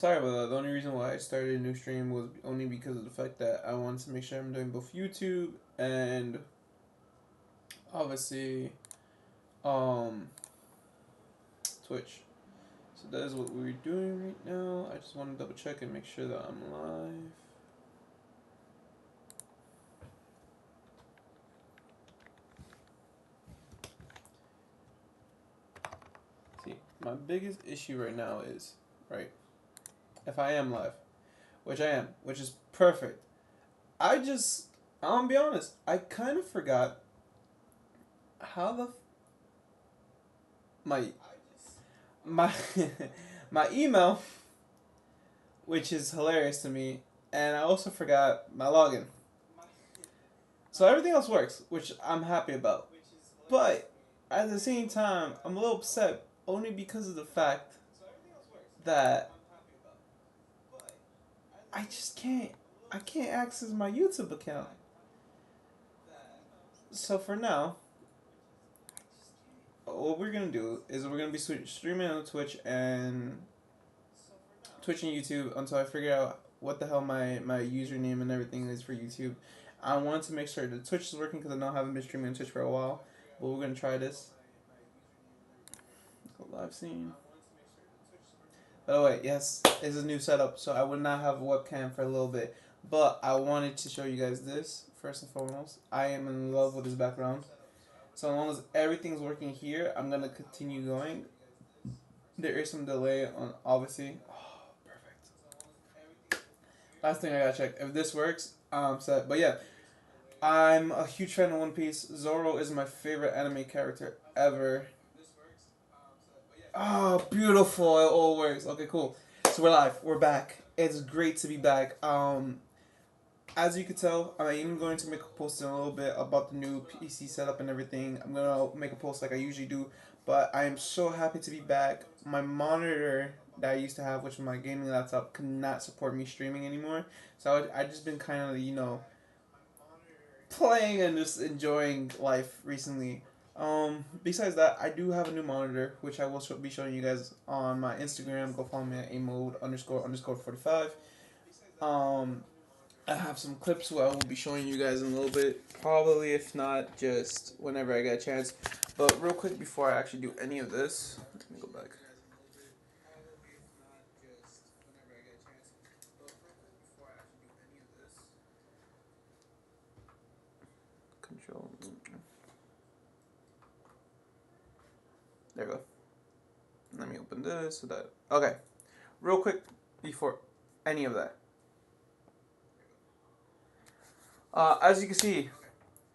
Sorry about that. The only reason why I started a new stream was only because of the fact that I wanted to make sure I'm doing both YouTube and obviously um Twitch. So that is what we're doing right now. I just want to double check and make sure that I'm live. See, my biggest issue right now is, right, if I am live, which I am, which is perfect. I just, I'll be honest, I kind of forgot how my my my email, which is hilarious to me, and I also forgot my login. So everything else works, which I'm happy about. But at the same time, I'm a little upset only because of the fact that I just can't access my YouTube account. So for now, what we're gonna do is we're gonna be streaming on Twitch and YouTube until I figure out what the hell my username and everything is for YouTube. I wanted to make sure the Twitch is working because I know I haven't been streaming on Twitch for a while, but we're gonna try this. Live scene. By the way, yes, it's a new setup, so I would not have a webcam for a little bit. But I wanted to show you guys this first and foremost. I am in love with this background. So as long as everything's working here, I'm gonna continue going. There is some delay on obviously. Oh, perfect. Last thing I gotta check if this works. I'm set. But yeah, I'm a huge fan of One Piece. Zoro is my favorite anime character ever. Oh, beautiful. It all works. Okay, cool. So we're live. We're back. It's great to be back. As you can tell, I'm even going to make a post in a little bit about the new PC setup and everything. I'm gonna make a post like I usually do, but I am so happy to be back. My monitor that I used to have, which was my gaming laptop, could not support me streaming anymore. So I just been kind of playing and just enjoying life recently. Besides that, I do have a new monitor, which I will be showing you guys on my Instagram. Go follow me at amode underscore underscore 45. Um, I have some clips where I will be showing you guys in a little bit. Probably, if not, just whenever I get a chance. But real quick, before I actually do any of this, let me go back. Control. There we go. Let me open this so that. Okay. Real quick, before any of that. As you can see,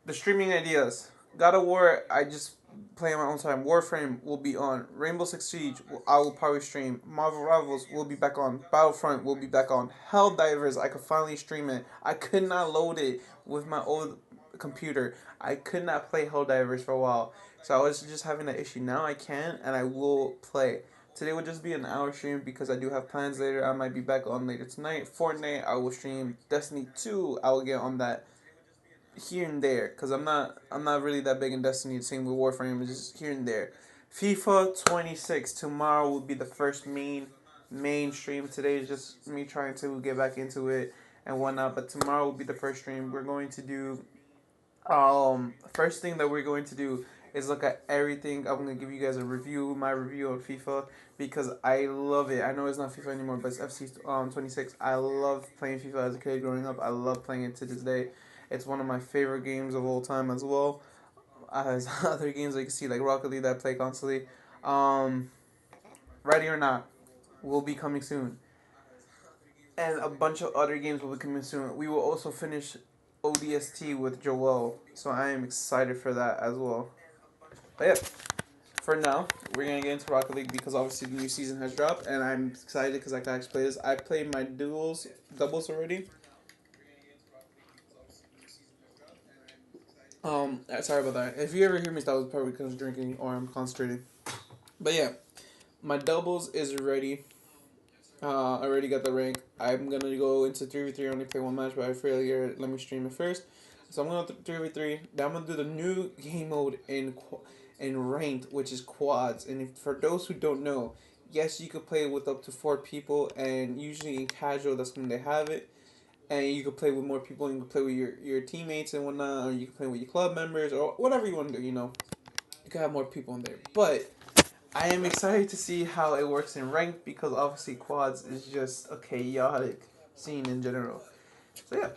the streaming ideas. God of War, I just play on my own time. Warframe will be on. Rainbow Six Siege, I will probably stream. Marvel Rivals will be back on. Battlefront will be back on. Helldivers, I could finally stream it. I could not load it with my old computer. I could not play Helldivers for a while. So I was just having that issue. Now I can, and I will play. Today will just be an hour stream because I do have plans later. I might be back on later tonight. Fortnite, I will stream. Destiny 2, I will get on that here and there because I'm not really that big in Destiny. Same with Warframe, it's just here and there. FIFA 26 tomorrow will be the first mainstream. Today is just me trying to get back into it and whatnot. But tomorrow will be the first stream. We're going to do first thing that we're going to do is look at everything. I'm gonna give you guys a review, my review on FIFA because I love it. I know it's not FIFA anymore, but it's FC 26. I love playing FIFA as a kid growing up. I love playing it to this day. It's one of my favorite games of all time as well. As other games like you can see like Rocket League that I play constantly. Um, Ready or Not will be coming soon, and a bunch of other games will be coming soon. We will also finish ODST with Joel, so I am excited for that as well. But yeah, for now, we're gonna get into Rocket League because obviously the new season has dropped, and I'm excited because I can actually play this. I played my doubles already. Sorry about that. If you ever hear me, that was probably because I'm drinking or I'm concentrating. But yeah, my doubles is ready. I already got the rank. I'm gonna go into 3v3. I only play one match, but I figured let me stream it first. So I'm gonna 3v3. Then I'm gonna do the new game mode in ranked, which is quads. And if, for those who don't know, Yes, you could play with up to 4 people, and usually in casual, that's when they have it. And you could play with more people, and you can play with your teammates and whatnot, or you can play with your club members, or whatever you want to do, You can have more people in there. But I am excited to see how it works in ranked because obviously quads is just a chaotic scene in general. So yeah,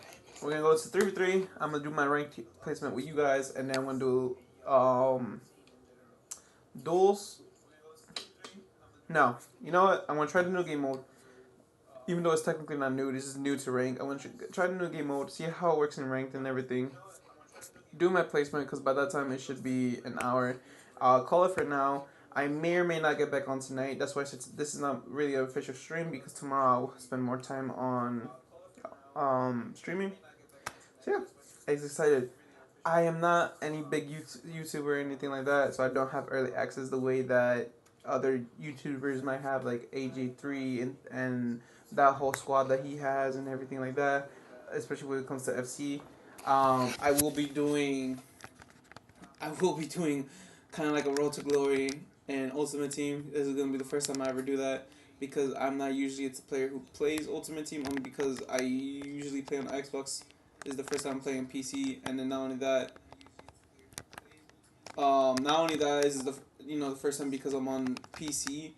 we're gonna go to 3v3. I'm gonna do my ranked placement with you guys, and then I'm gonna do duels. No, you know what? I'm gonna try the new game mode. Even though it's technically not new, this is new to rank. I'm gonna try the new game mode, see how it works in ranked and everything. Do my placement because by that time it should be an hour. I'll call it for now. I may or may not get back on tonight. That's why this is not really an official stream because tomorrow I'll spend more time on streaming. So yeah, I'm excited. I am not any big YouTuber or anything like that, so I don't have early access the way that other YouTubers might have, like AJ3 and that whole squad that he has and everything like that, especially when it comes to FC. I will be doing kind of like a Road to Glory and Ultimate Team. This is gonna be the first time I ever do that because I'm not usually a player who plays Ultimate Team only because I usually play on Xbox. This is the first time I'm playing PC, and then not only that is the the first time because I'm on PC,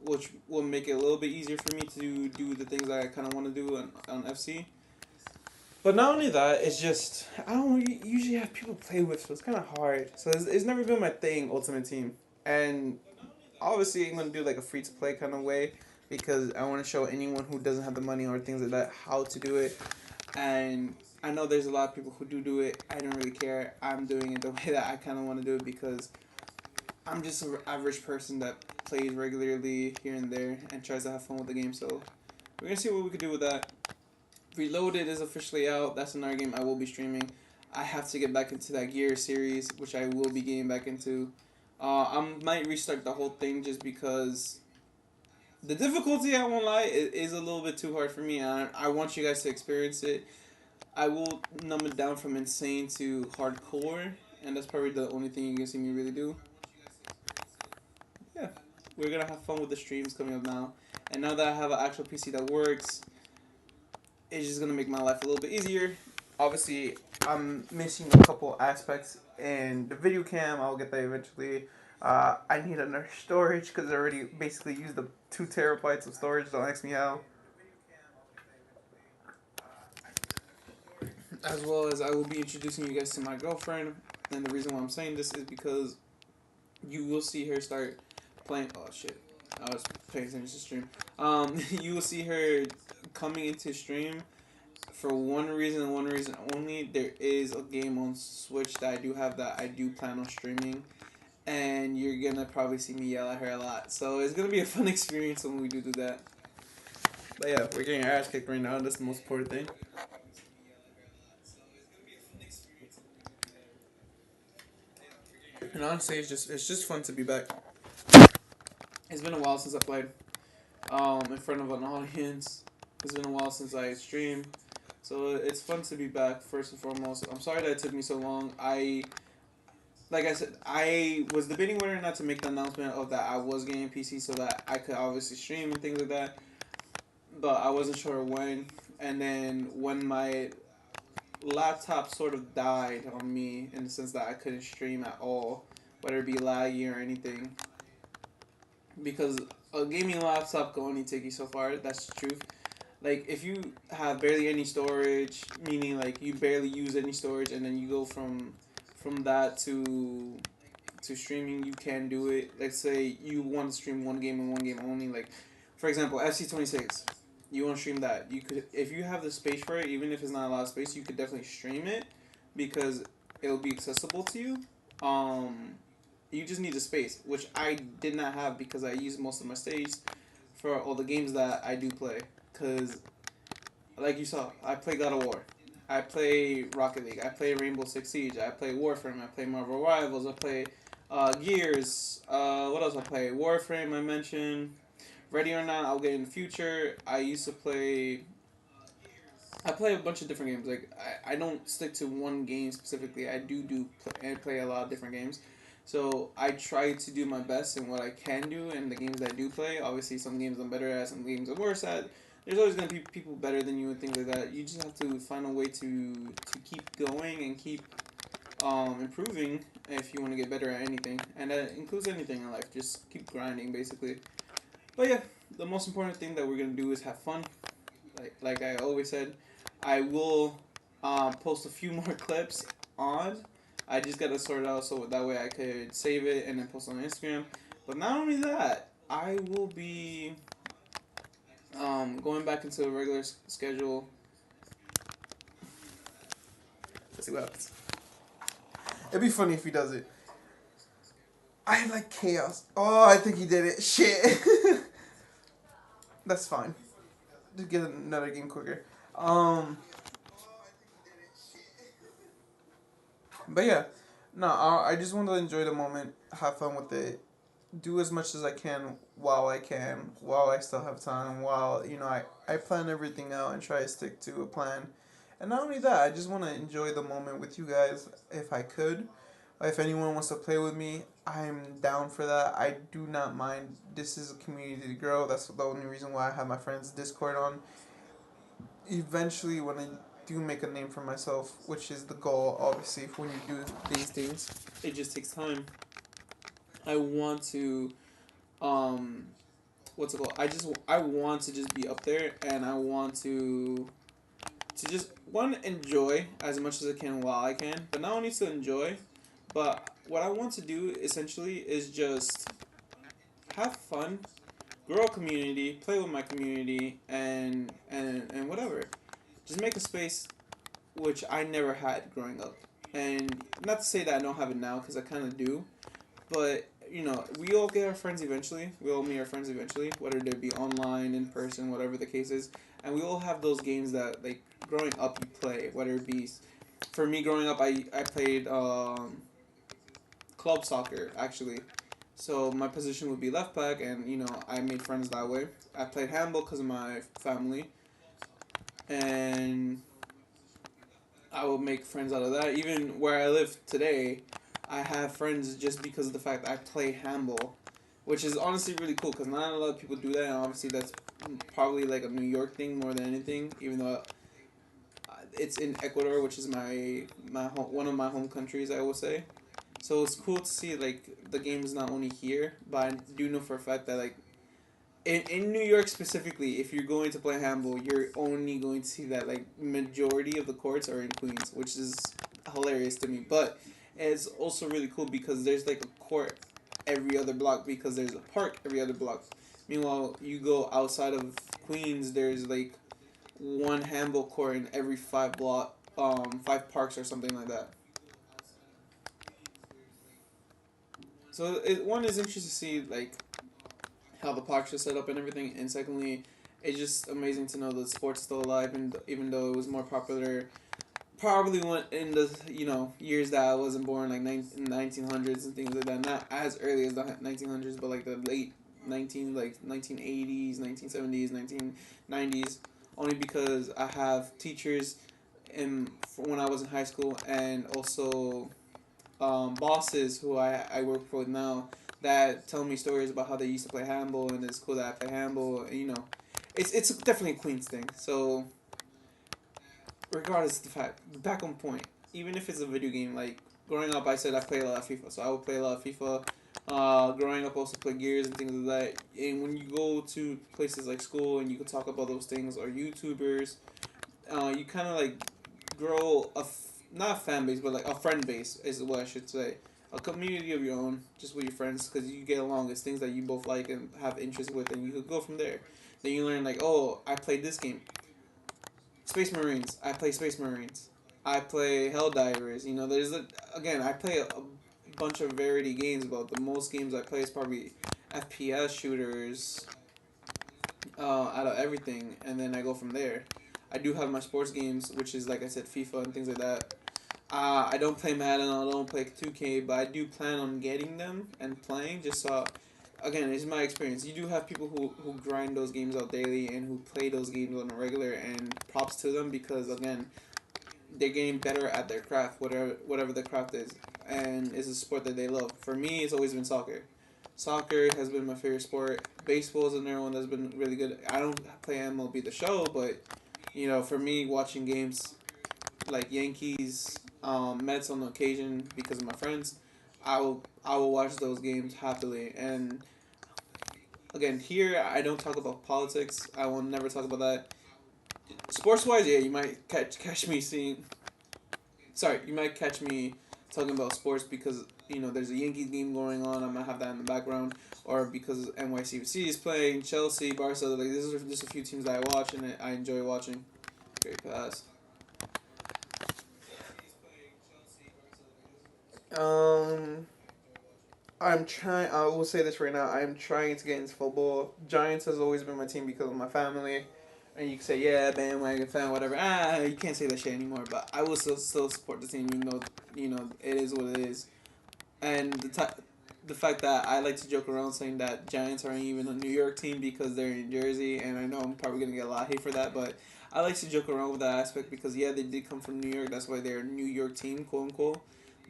which will make it a little bit easier for me to do the things that I kind of want to do on FC. But not only that, it's just I don't usually have people to play with, so it's kind of hard. So it's never been my thing, Ultimate Team, and obviously I'm gonna do like a free to play kind of way because I want to show anyone who doesn't have the money or things like that how to do it. And I know there's a lot of people who do it. I don't really care. I'm doing it the way that I kind of want to do it because I'm just an average person that plays regularly here and there and tries to have fun with the game. So we're gonna see what we could do with that. Reloaded is officially out. That's another game I will be streaming. I have to get back into that Gear series, which I will be getting back into. I might restart the whole thing just because the difficulty, I won't lie, is a little bit too hard for me. I want you guys to experience it. I will numb it down from insane to hardcore, and that's probably the only thing you can see me really do. Yeah, we're gonna have fun with the streams coming up now. And now that I have an actual PC that works, it's just gonna make my life a little bit easier. Obviously, I'm missing a couple aspects in the video cam. I'll get that eventually. I need another storage because I already basically used the 2 terabytes of storage. Don't ask me how. As well as I will be introducing you guys to my girlfriend. And the reason why I'm saying this is because you will see her start playing. Oh shit! I was paying attention to stream. You will see her coming into stream for one reason and one reason only. There is a game on Switch that I do have that I do plan on streaming, and you're gonna probably see me yell at her a lot. So it's gonna be a fun experience when we do that. But yeah, we're getting our ass kicked right now. That's the most important thing. And honestly, it's just fun to be back. It's been a while since I played in front of an audience. It's been a while since I streamed. So it's fun to be back first and foremost. I'm sorry that it took me so long. Like I said, I was debating whether or not to make the announcement of that I was getting a PC so that I could obviously stream and things like that. But I wasn't sure when. And then when my laptop sort of died on me in the sense that I couldn't stream at all, whether it be laggy or anything, because a gaming laptop can only take you so far. That's the truth. Like if you have barely any storage, meaning like you barely use any storage, and then you go from that to streaming, you can do it. Let's say you want to stream one game and one game only. Like for example, FC 26. You want to stream that? You could, if you have the space for it, even if it's not a lot of space, you could definitely stream it because it'll be accessible to you. Um, you just need the space, which I did not have because I used most of my stage for all the games that I do play. Cause, like you saw, I play God of War, I play Rocket League, I play Rainbow Six Siege, I play Warframe, I play Marvel Rivals, I play Gears. What else I play? Warframe. I mentioned. Ready or Not. I'll get in the future. I used to play. I play a bunch of different games. Like I don't stick to one game specifically. I play a lot of different games. So I try to do my best in what I can do in the games that I do play. Obviously, some games I'm better at, some games I'm worse at. There's always gonna be people better than you and things like that. You just have to find a way to keep going and keep improving if you want to get better at anything, and that includes anything in life. Just keep grinding, basically. But yeah, the most important thing that we're gonna do is have fun. Like I always said, I will post a few more clips on. I just gotta sort it out so that way I could save it and then post on Instagram. But not only that, I will be going back into a regular schedule. Let's see what happens. It'd be funny if he does it. I like chaos. Oh, I think he did it. Shit. That's fine. Just get another game quicker. But yeah, no, I just want to enjoy the moment, have fun with it, do as much as I can, while I still have time, while, I plan everything out and try to stick to a plan. And not only that, I just want to enjoy the moment with you guys if I could. If anyone wants to play with me, I'm down for that. I do not mind. This is a community to grow. That's the only reason why I have my friends Discord on. Eventually, when I do make a name for myself, which is the goal, obviously, when you do these things, it just takes time. I want to, what's it called? I want to just be up there, and I want to just one enjoy as much as I can while I can, but not only to enjoy, but what I want to do essentially is just have fun, grow a community, play with my community, and whatever. Just make a space which I never had growing up. And not to say that I don't have it now, because I kind of do, but we all get our friends eventually. We all meet our friends eventually, whether they be online, in person, whatever the case is. And we all have those games that, like, growing up you play, whether it be, for me growing up, I played club soccer, actually. So my position would be left back, and I made friends that way. I played handball because of my family, and I will make friends out of that. Even where I live today, I have friends just because of the fact that I play handball, which is honestly really cool because not a lot of people do that, and obviously that's probably like a New York thing more than anything. Even though it's in Ecuador, which is my home, one of my home countries, I would say. So it's cool to see like the game is not only here, but I do know for a fact that like in New York specifically, if you're going to play handball, you're only going to see that like majority of the courts are in Queens, which is hilarious to me. But it's also really cool because there's like a court every other block because there's a park every other block. Meanwhile, you go outside of Queens, there's like one handball court in every five parks or something like that. So one is interesting to see like how the parks are set up and everything, and secondly, it's just amazing to know that sport's still alive, and even though it was more popular, probably went in the years that I wasn't born, like 1900s and things like that. Not as early as the 1900s, but like the late 1980s, 1970s, 1990s. Only because I have teachers in when I was in high school, and also bosses who I work with now that tell me stories about how they used to play handball, and it's cool that I play handball. And, it's definitely a Queens thing. So regardless of the fact, back on point. Even if it's a video game, like growing up, I said I play a lot of FIFA, so I would play a lot of FIFA. Growing up, also play Gears and things like that. And when you go to places like school and you can talk about those things, or YouTubers, you kind of like grow not a fan base, but like a friend base is what I should say. A community of your own, just with your friends, because you get along. It's things that you both like and have interest with, and you could go from there. Then you learn like, oh, I played this game, Space Marines. I play Space Marines. I play Helldivers. Again, I play a bunch of variety games, but the most games I play is probably FPS shooters, out of everything, and then I go from there. I do have my sports games, which is like I said, FIFA and things like that. I don't play Madden, I don't play 2K, but I do plan on getting them and playing. Just again, it's my experience. You do have people who grind those games out daily and who play those games on a regular, and props to them because again, they're getting better at their craft, whatever the craft is, and it's a sport that they love. For me, it's always been soccer. Soccer has been my favorite sport. Baseball is another one that's been really good. I don't play MLB the Show, but for me, watching games like Yankees, Mets on occasion because of my friends, I will watch those games happily. And again, here I don't talk about politics. I will never talk about that. Sports wise, yeah, you might catch me seeing. Sorry, you might catch me talking about sports because there's a Yankees game going on. I might have that in the background, or because NYCFC is playing Chelsea, Barca. Like this is just a few teams that I watch and I enjoy watching. Great pass. Um, I'm trying. I will say this right now. I'm trying to get into football. Giants has always been my team because of my family. And you can say, yeah, bandwagon fan, whatever. You can't say that shit anymore. But I will still support the team, even though it is what it is. And the fact that I like to joke around saying that Giants aren't even a New York team because they're in Jersey, and I know I'm probably gonna get a lot of hate for that, but I like to joke around with that aspect because yeah, they did come from New York. That's why they're a New York team, quote unquote.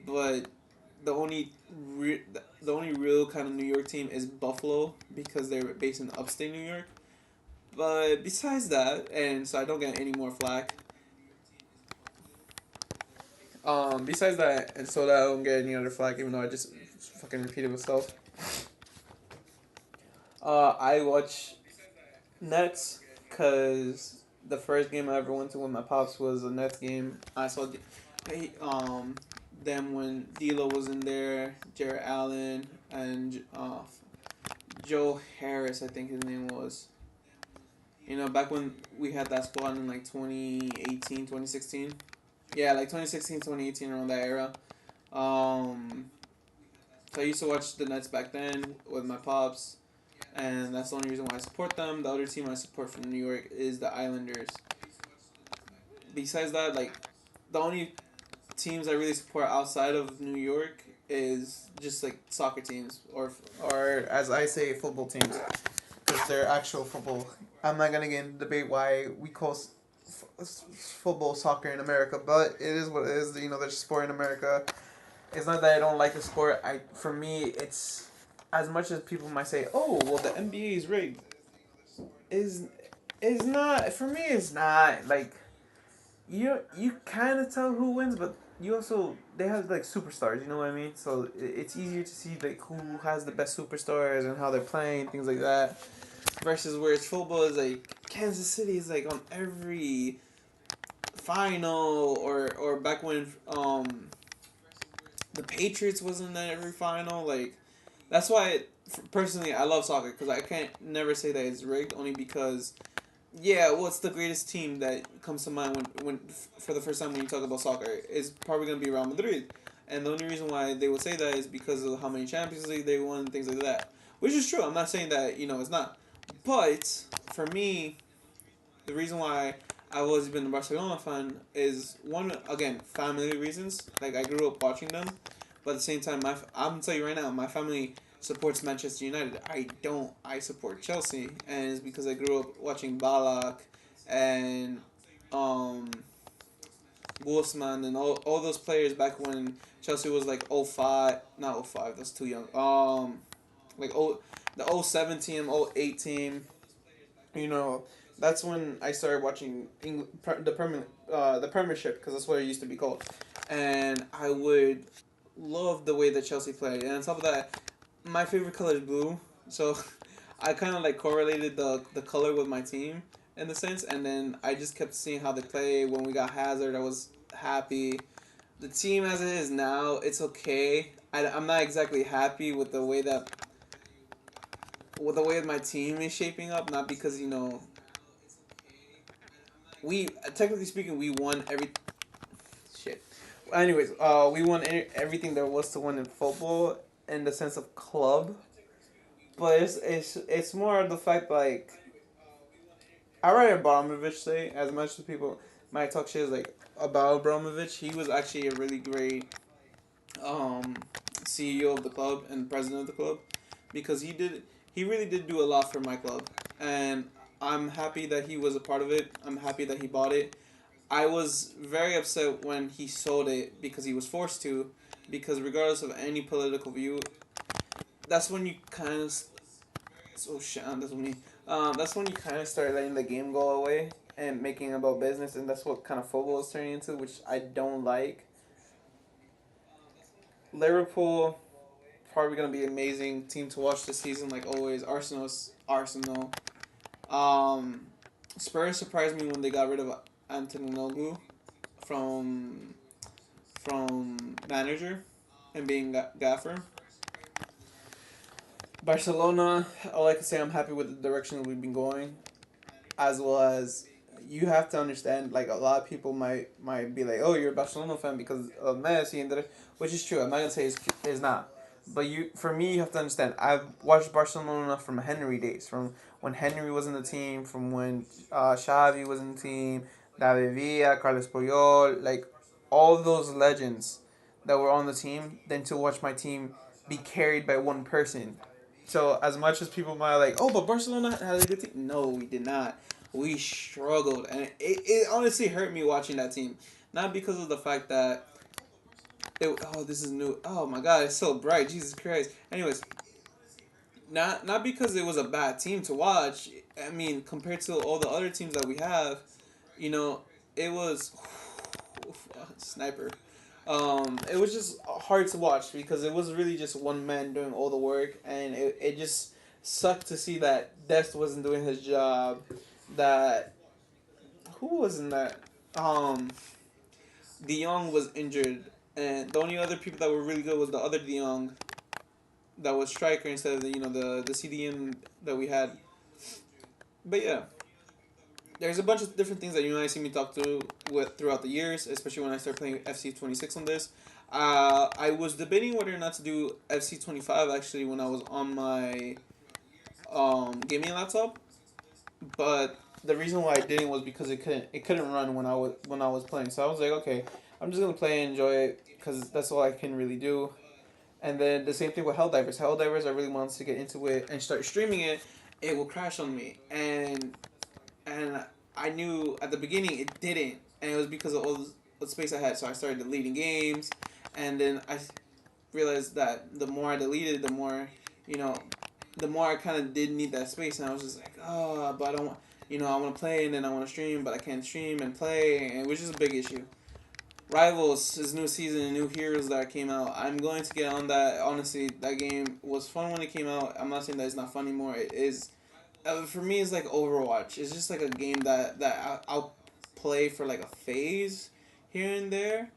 But the only the only real kind of New York team is Buffalo because they're based in upstate New York. But besides that, and so I don't get any more flack. Besides that, and so that I don't get any other flack, even though I just fucking repeated myself. I watch Nets because the first game I ever went to with my pops was a Nets game. I saw them when D'Lo was in there, Jarrett Allen, and Joe Harris, I think his name was. Back when we had that squad in like 2018, 2016. Yeah, like 2016, 2018, around that era. Um, so I used to watch the Nets back then with my pops, and that's the only reason why I support them. The other team I support from New York is the Islanders. Besides that, like, the only teams I really support outside of New York is just like soccer teams or as I say, football teams because they're actual football. I'm not gonna get into debate why we call football soccer in America, but it is what it is. There's a sport in America. It's not that I don't like the sport. For me, it's as much as people might say, "Oh, well, the NBA is rigged." Is not for me. It's not like you kind of tell who wins, but you also they have like superstars. You know what I mean? So it's easier to see like who has the best superstars and how they're playing, things like that. Versus where it's football is like Kansas City is like on every final or back when the Patriots wasn't in every final. Like that's why personally I love soccer because I can't never say that it's rigged only because yeah, what's the greatest team that comes to mind when for the first time when you talk about soccer is probably gonna be Real Madrid, and the only reason why they would say that is because of how many Champions League they won and things like that, which is true. I'm not saying that it's not, but for me, the reason why I've always been a Barcelona fan is one again family reasons. Like I grew up watching them, but at the same time, I'm gonna tell you right now, my family supports Manchester United. I don't. I support Chelsea, and it's because I grew up watching Balak and um Wolfsman and all those players back when Chelsea was like 05, not 05, that's too young. Like the 07 team, 08 team, you know, that's when I started watching the Premiership because that's what it used to be called, and I would love the way that Chelsea played. And on top of that, my favorite color is blue, so I kind of like correlated the color with my team in the sense, and then I just kept seeing how they play. When we got Hazard, I was happy. The team as it is now, it's okay. I'm not exactly happy with the way my team is shaping up. Not because we technically speaking we won every shit. Anyways, we won everything there was to win in football in the sense of club, but it's more of the fact like I read Abramovich say as much as people might talk shit like about Abramovich, he was actually a really great um, CEO of the club and president of the club because he really did do a lot for my club, and I'm happy that he was a part of it. I'm happy that he bought it. I was very upset when he sold it because he was forced to, because regardless of any political view, that's when you kind of oh shit, that's me. That's when you kind of start letting the game go away and making it about business, and that's what kind of football is turning into, which I don't like. Liverpool probably gonna be an amazing team to watch this season, like always. Arsenal's Arsenal. Um, Spurs surprised me when they got rid of Antonoglu from manager and being gaffer. Barcelona, all I can say, I'm happy with the direction we've been going, as well as you have to understand. Like a lot of people might be like, "Oh, you're a Barcelona fan because of Messi," and that, which is true. I'm not gonna say it's not, but for me, you have to understand. I've watched Barcelona from Henry days, from when Henry was in the team, from when Xavi was in the team, David Villa, Carlos Puyol, like all those legends that were on the team. Then to watch my team be carried by one person. So as much as people might like, oh, but Barcelona had a good team. No, we did not. We struggled, and it honestly hurt me watching that team. Not because of the fact that this is new. Oh my god, it's so bright. Jesus Christ. Anyways, not because it was a bad team to watch. I mean, compared to all the other teams that we have, you know, it was sniper. It was just hard to watch because it was really just one man doing all the work, and it just sucked to see that Dest wasn't doing his job. That who was in that? De Jong was injured, and the only other people that were really good was the other De Jong that was striker instead of the CDM that we had. But yeah, there's a bunch of different things that you might see me talk to with throughout the years, especially when I start playing FC 26 on this. I was debating whether or not to do FC 25 actually when I was on my gaming laptop, but the reason why I didn't was because it couldn't run when I was playing. So I was like, okay, I'm just gonna play and enjoy it because that's all I can really do. And then the same thing with Helldivers. Helldivers, I really wanted to get into it and start streaming it. It will crash on me, and I knew at the beginning it didn't, and it was because of all the space I had. So I started deleting games, and then I realized that the more I deleted, you know, the more I kind of did need that space, and I was just like, oh, but I don't want, I want to play and then I want to stream, but I can't stream and play, and it was just a big issue. Rivals, his new season, and new heroes that came out. I'm going to get on that. Honestly, that game was fun when it came out. I'm not saying that it's not fun anymore. It is. For me, it's like Overwatch. It's just like a game that I'll play for like a phase here and there.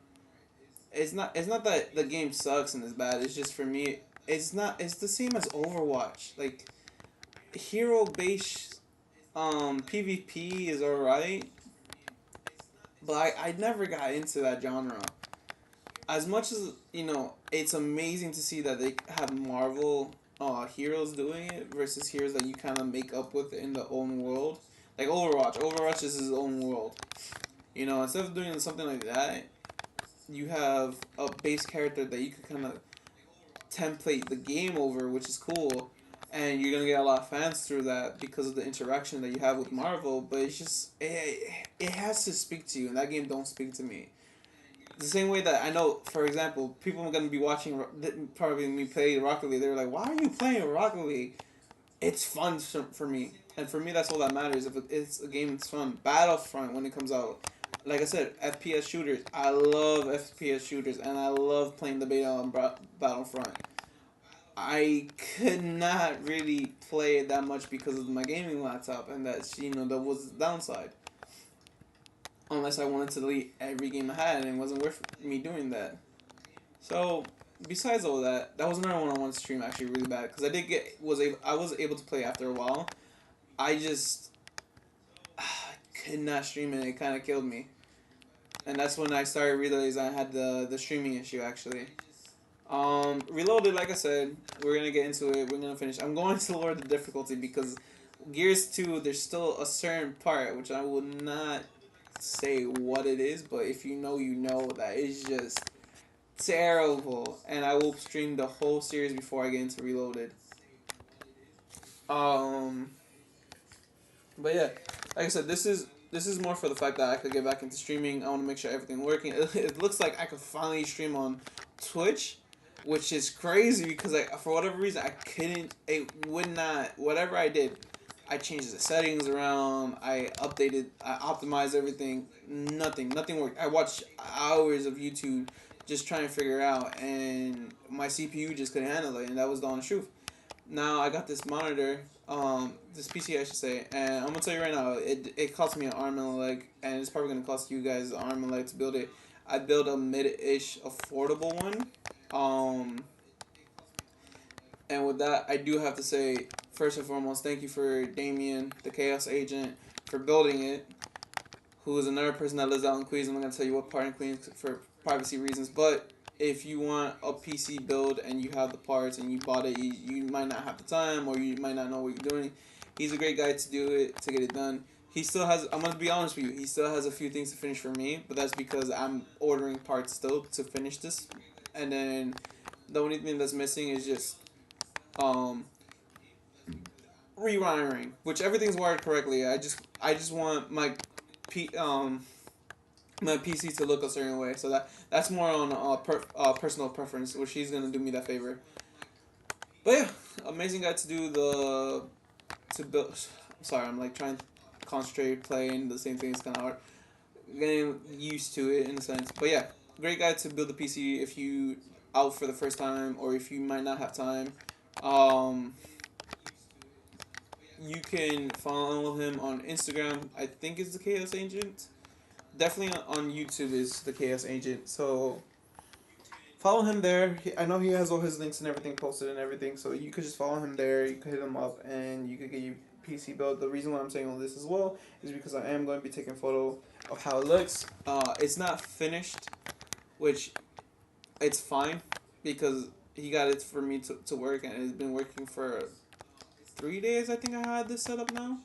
It's not that the game sucks and is bad. It's just for me. It's not. It's the same as Overwatch. Like hero based PvP is alright, but I never got into that genre. As much as it's amazing to see that they have Marvel heroes doing it versus heroes that you kind of make up with in the own world. Like Overwatch. Overwatch is his own world. Instead of doing something like that, you have a base character that you could kind of template the game over, which is cool. And you're gonna get a lot of fans through that because of the interaction that you have with Marvel. But it's just it has to speak to you, and that game don't speak to me. The same way that I know, for example, people are gonna be watching probably me play Rocket League. They're like, "Why are you playing Rocket League?" It's fun for me, and for me, that's all that matters. If it's a game, it's fun. Battlefront when it comes out, like I said, FPS shooters. I love FPS shooters, and I love playing the beta on Battlefront. I could not really play it that much because of my gaming laptop, and that was the downside. Unless I wanted to delete every game I had, and it wasn't worth me doing that. So besides all that, that was another one I wanted to stream actually really bad because I was able to play after a while. I just could not stream it. It kind of killed me, and that's when I started realizing I had the streaming issue actually. Reloaded, like I said, we're gonna get into it. We're gonna finish. I'm going to lower the difficulty because Gears 2, there's still a certain part which I will not say what it is, but if you know that it's just terrible, and I will stream the whole series before I get into Reloaded. Um, but yeah, like I said, this is this is more for the fact that I could get back into streaming. I want to make sure everything working. It looks like I could finally stream on Twitch, which is crazy because for whatever reason I couldn't. It would not. Whatever I did, I changed the settings around. I updated. I optimized everything. Nothing worked. I watched hours of YouTube just trying to figure it out, and my CPU just couldn't handle it, and that was the honest truth. Now I got this monitor, this PC I should say, and I'm gonna tell you right now, it cost me an arm and a leg, and it's probably gonna cost you guys an arm and a leg to build it. I built a mid-ish affordable one, um, and with that, I do have to say, first and foremost, thank you for Damien, the Chaos Agent, for building it, who is another person that lives out in Queens. I'm not gonna tell you what part in Queens for privacy reasons, but if you want a PC build and you have the parts and you bought it, you might not have the time or you might not know what you're doing. He's a great guy to do it, to get it done. He still has, I'm gonna be honest with you, he still has a few things to finish for me, but that's because I'm ordering parts still to finish this. And then the only thing that's missing is just um rewiring, which everything's wired correctly. I just want P my PC to look a certain way. So that's more on personal preference, which he's gonna do me that favor. But yeah, amazing guy to do the to build. Sorry, I'm like trying to concentrate playing the same thing. It's kind of hard getting used to it in a sense. But yeah, great guy to build the PC if you out for the first time or if you might not have time. Um, you can follow him on Instagram. I think it's the Chaos Agent. Definitely on YouTube is the Chaos Agent. So follow him there. I know he has all his links and everything posted and everything. So you could just follow him there. You could hit him up and you could get your PC built. The reason why I'm saying all this as well is because I am going to be taking a photo of how it looks. It's not finished, which it's fine because he got it for me to work and it's been working for 3 days. I think I had this set up now.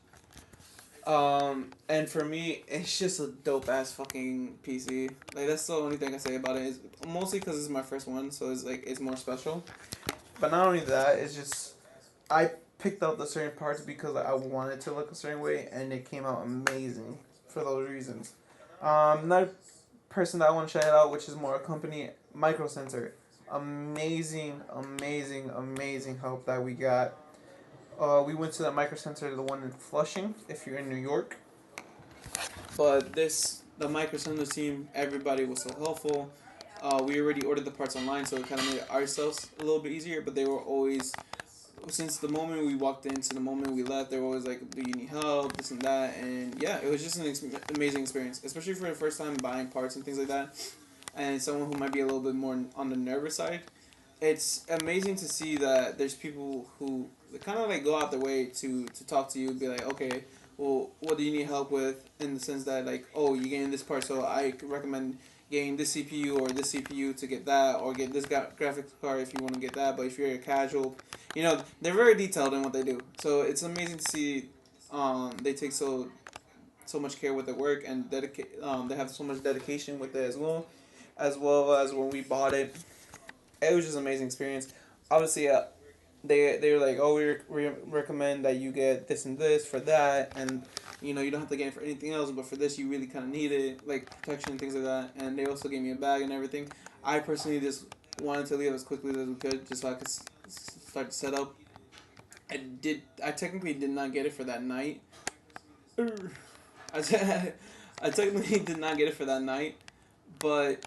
And for me, it's just a dope ass fucking PC. Like that's the only thing I say about it. Is mostly because it's my first one, so it's like it's more special. But not only that, it's just I picked out the certain parts because I wanted to look a certain way, and it came out amazing for those reasons. Another person that I want to shout out, which is more a company, Micro Center. Amazing help that we got. We went to the Micro Center, the one in Flushing, if you're in New York. But the Micro Center team, everybody was so helpful. We already ordered the parts online, so it kind of made it ourselves a little bit easier. But they were always, since the moment we walked in to the moment we left, they were always like, "Do you need help?" This and that, and yeah, it was just an amazing experience, especially for the first time buying parts and things like that. And someone who might be a little bit more on the nervous side, it's amazing to see that there's people who kind of like go out their way to talk to you and be like, okay, well, what do you need help with? In the sense that like, oh, you're getting this part, so I recommend getting this CPU or this CPU to get that, or get this graphics card if you want to get that. But if you're a casual, they're very detailed in what they do. So it's amazing to see, they take so much care with their work and dedicate. They have so much dedication with it as well, as when we bought it. It was just an amazing experience. Obviously, they were like, oh, we recommend that you get this and this for that, and you don't have to get it for anything else, but for this you really kind of need it, like protection and things like that. And they also gave me a bag and everything. I personally just wanted to leave as quickly as we could, just so I could start to set up. I technically did not get it for that night. I technically did not get it for that night, but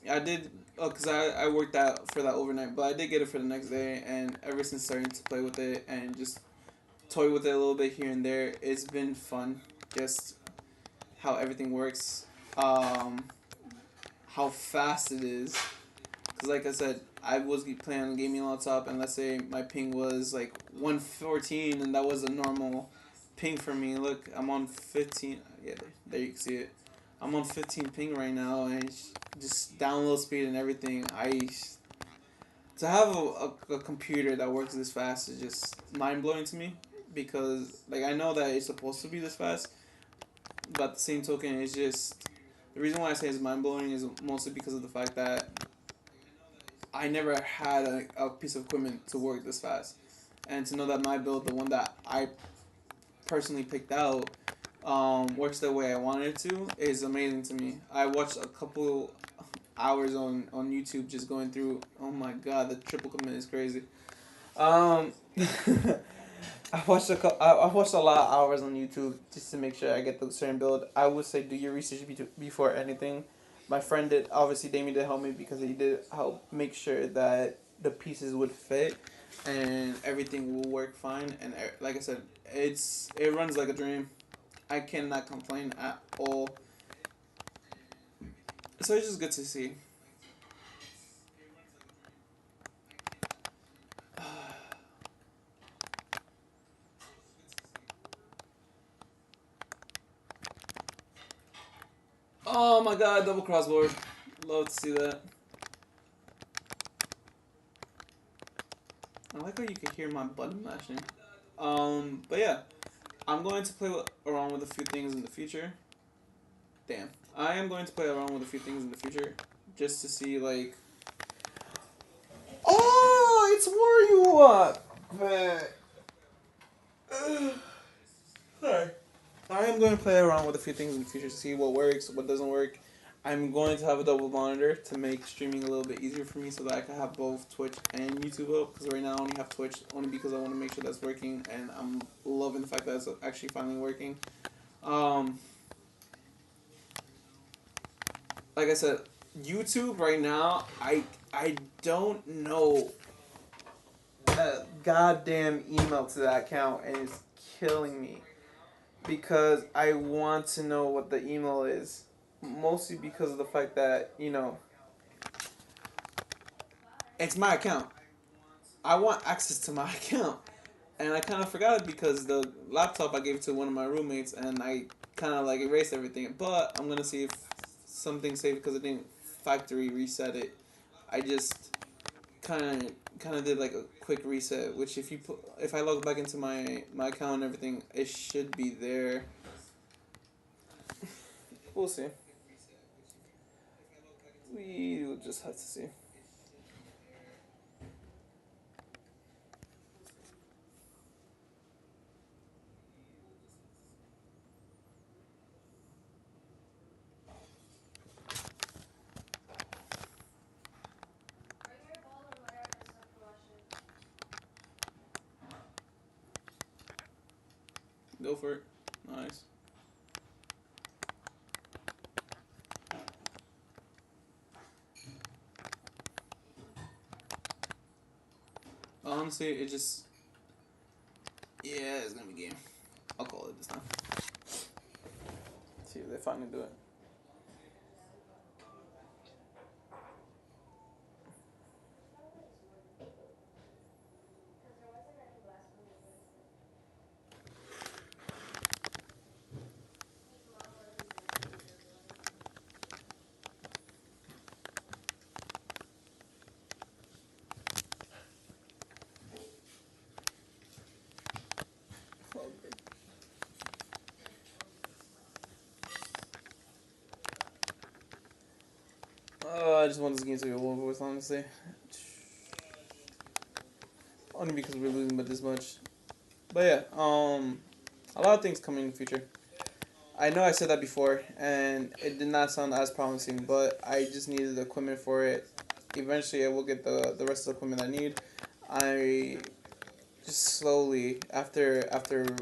I did, because I worked out for that overnight, but I did get it for the next day, and ever since starting to play with it and just toy with it a little bit here and there, it's been fun. Just how everything works, how fast it is. Because like I said, I was playing on a gaming laptop, and let's say my ping was like 114, and that was a normal ping for me. Look, I'm on 15. Yeah, there you can see it. I'm on 15 ping right now, and it's just download speed and everything. To have a computer that works this fast is just mind blowing to me, because like I know that it's supposed to be this fast, but at the same token, it's just the reason why I say it's mind blowing is mostly because of the fact that I never had a piece of equipment to work this fast, and to know that my build, the one that I personally picked out, works the way I wanted it to is amazing to me. I watched a couple hours on YouTube just going through. Oh my god, the triple commit is crazy. Um, I watched a lot of hours on YouTube just to make sure I get the certain build. I would say do your research before anything. My friend did obviously Damien did help me because he did help make sure that the pieces would fit and everything will work fine. And like I said, it runs like a dream. I cannot complain at all. So it's just good to see. Oh my god, double crossboard. Love to see that. I like how you can hear my button mashing. But yeah, I'm going to play around with a few things in the future. Damn. I am going to play around with a few things in the future just to see, like. Oh, it's Wario! Man. Sorry. I am going to play around with a few things in the future to see what works, what doesn't work. I'm going to have a double monitor to make streaming a little bit easier for me so that I can have both Twitch and YouTube up. Because right now I only have Twitch only because I want to make sure that's working, and I'm loving the fact that it's actually finally working. Um, like I said, YouTube right now, I don't know a goddamn email to that account, and it's killing me because I want to know what the email is. Mostly because of the fact that, it's my account. I want access to my account. And I kind of forgot it because the laptop I gave to one of my roommates and I kind of like erased everything. But I'm going to see if something saved because I didn't factory reset it. I just kind of did like a quick reset, which if I log back into my account and everything, it should be there. We'll see. We will just have to see. Go for it. Nice. Honestly, it just yeah, it's gonna be game. I'll call it this time. See if they finally do it. I just want this game to be over with, honestly. Only because we're losing by this much. But yeah, a lot of things coming in the future. I know I said that before, and it did not sound as promising, but I just needed the equipment for it. Eventually, I will get the rest of the equipment I need. I just slowly, after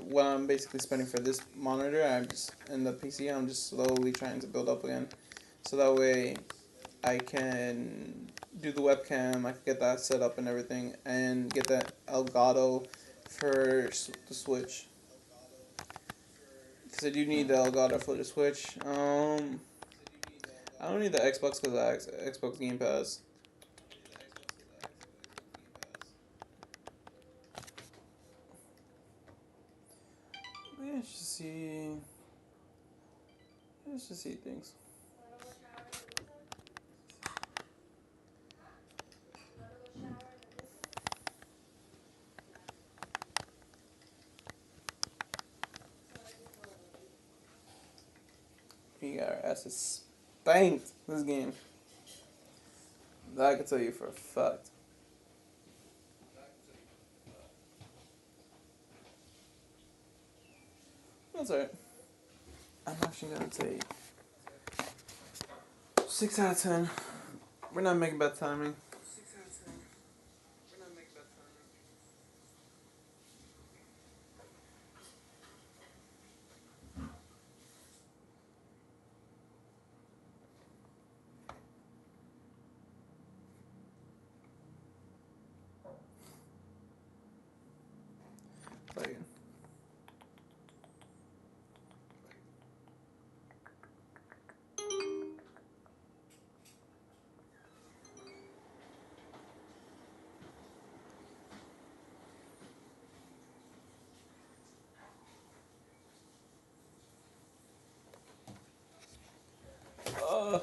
what I'm basically spending for this monitor, I'm just in the PC. I'm just slowly trying to build up again, so that way I can do the webcam. I can get that set up and everything, and get that Elgato for the Switch. Because I do need the Elgato for the Switch. I don't need the Xbox because of Xbox Game Pass. Let's just see. Let's just see things. We got our asses spanked this game. That I can tell you for a fact. That's alright. I'm actually gonna say 6 out of 10. We're not making bad timing. Like, uh,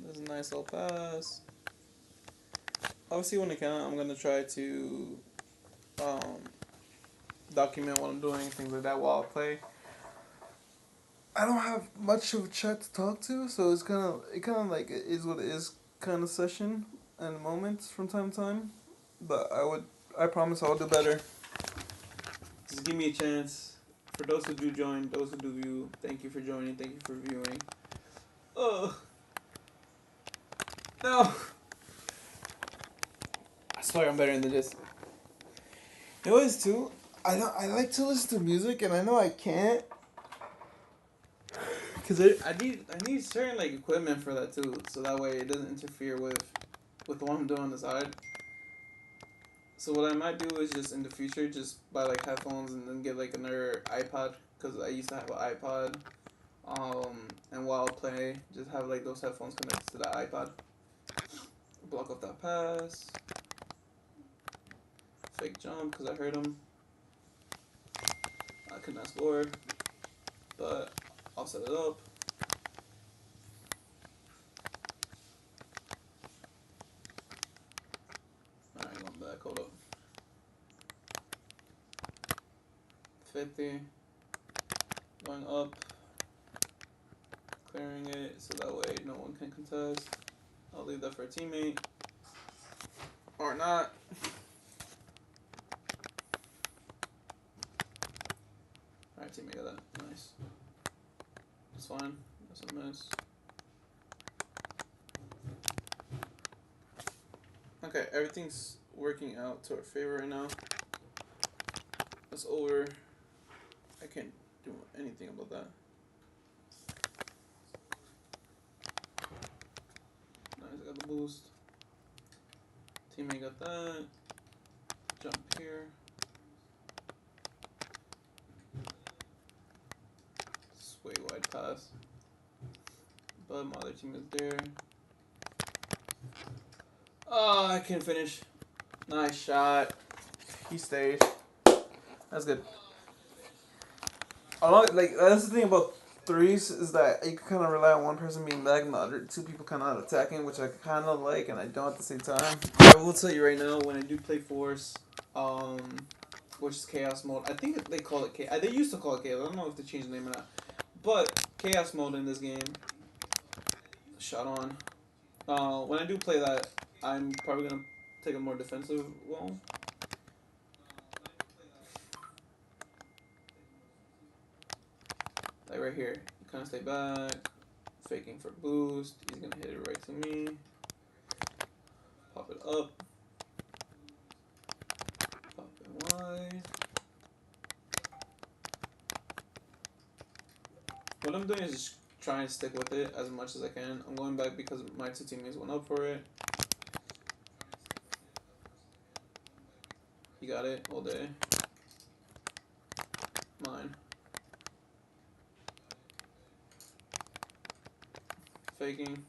that's a nice little pass. Obviously, when I can, I'm gonna try to um, document what I'm doing, things like that while I play. I don't have much of a chat to talk to, so it kind of like it is what it is kind of session and moments from time to time. But I promise I'll do better. Just give me a chance. For those who do join, those who do view, thank you for joining, thank you for viewing. Oh no! I swear I'm better than this. You know what it is too? I like to listen to music, and I know I can't. Cause I need certain like equipment for that too, so that way it doesn't interfere with what I'm doing on the side. So what I might do is just in the future just buy like headphones and then get like another iPod, because I used to have an iPod. And while I play, just have like those headphones connected to the iPod. Block off that pass. Fake jump because I heard him. I could not score, but I'll set it up. Alright, going back. Hold up. 50. Going up. Clearing it so that way no one can contest. I'll leave that for a teammate. Or not. Alright, teammate got that. Nice. That's fine. That's a miss. Okay, everything's working out to our favor right now. That's over. I can't do anything about that. Nice, I got the boost. Teammate got that. Jump here. Sway wide pass. But my other team is there. Oh, I can't finish. Nice shot. He stayed. That's good. Like that's the thing about threes is that you can kind of rely on one person being back and the other two people kind of attacking, which I kind of like and I don't at the same time. I will tell you right now, when I do play Force, um, which is Chaos Mode, I think they call it Chaos. They used to call it Chaos. I don't know if they changed the name or not. But Chaos Mode in this game, shot on. When I do play that, I'm probably gonna take a more defensive role. Like right here, you kind of stay back, faking for boost. He's gonna hit it right to me. Pop it up. Pop it wide. What I'm doing is just try and stick with it as much as I can. I'm going back because my two teammates went up for it. You got it all day. Mine. Faking.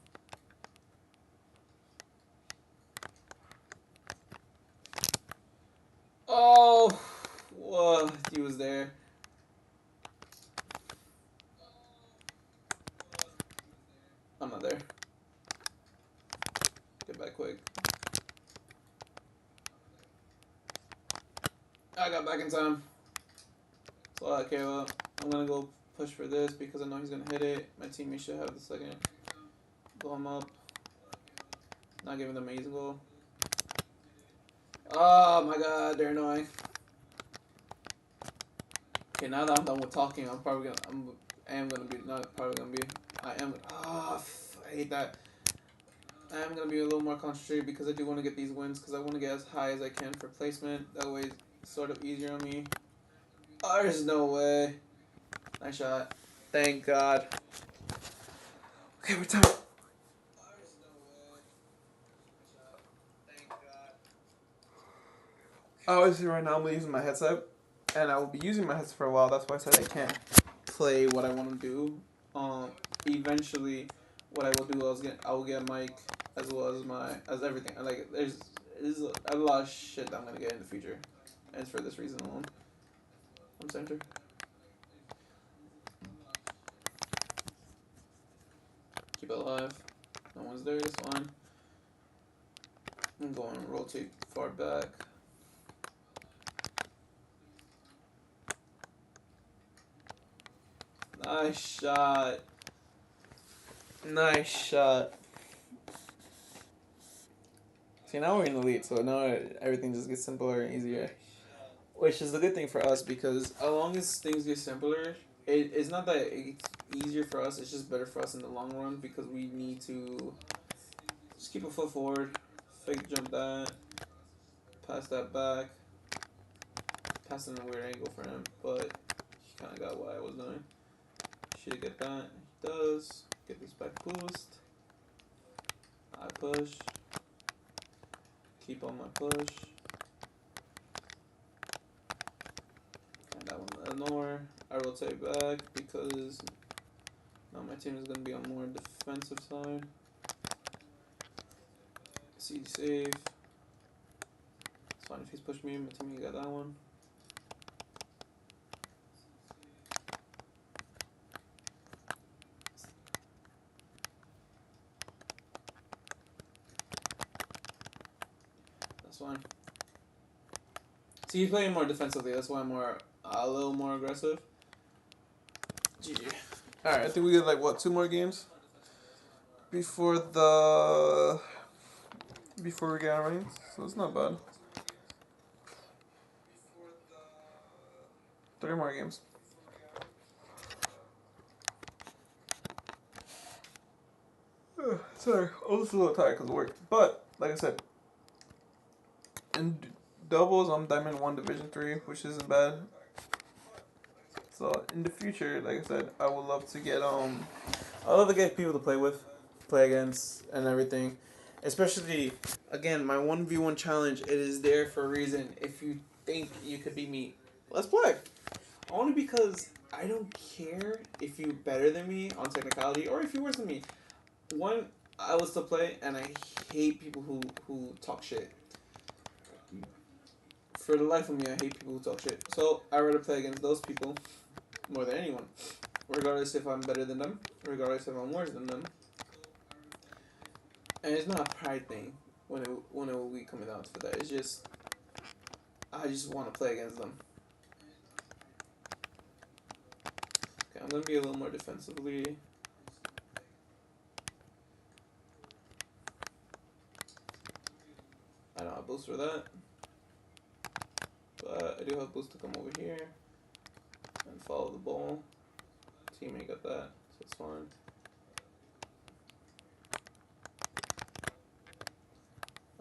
Oh, what? He was there. I'm not there. Get back quick. I got back in time. That's all I care about. I'm gonna go push for this because I know he's gonna hit it. My teammate should have the second. Blow him up. Not giving them amazing goal. Oh my god, they're annoying. Okay, now that I'm done with talking, I am gonna be, not probably gonna be, I am, I hate that. I am gonna be a little more concentrated because I do want to get these wins because I want to get as high as I can for placement. That way it's sort of easier on me. Oh, there's no way. Nice shot. Thank God. Okay, we're done. Obviously, right now I'm using my headset, and I will be using my headset for a while. That's why I said I can't play what I want to do. Eventually, what I will do is I will get a mic as well as everything. Like there's a lot of shit that I'm gonna get in the future, and it's for this reason alone. I'm center. Keep it alive. No one's there. It's fine. I'm going to rotate far back. Nice shot. Nice shot. See, now we're in the lead, so now everything just gets simpler and easier. Which is a good thing for us because as long as things get simpler, it's not that it's easier for us, it's just better for us in the long run because we need to just keep a foot forward, fake jump that, pass that back, pass in a weird angle for him, but he kind of got what I was doing. Should get that. He does. Get this back boost. I push. Keep on my push. And that one nowhere. I rotate back because now my team is going to be on more defensive side. CD save. It's fine if he's pushed me. My teammate got that one. That's fine. See, he's playing more defensively. That's why I'm a little more aggressive. GG. Alright, I think we get like, what, 2 more games? Before we get our rings. So it's not bad. 3 more games. Sorry, I was a little tired because of work. But, like I said, in doubles, I'm Diamond 1 Division 3, which isn't bad. So, in the future, like I said, I would love to get, people to play with, play against, and everything. Especially, again, my 1v1 challenge, it is there for a reason. If you think you could beat me, let's play. Only because I don't care if you're better than me on technicality or if you're worse than me. One, I will still play, and I hate people who talk shit. For the life of me, I hate people who talk shit. So I rather play against those people more than anyone, regardless if I'm better than them, regardless if I'm worse than them. And it's not a pride thing when it will be coming down to that. It's just I just want to play against them. Okay, I'm gonna be a little more defensively. I don't have boost for that. But I do have boost to come over here and follow the ball. Teammate got that, so it's fine.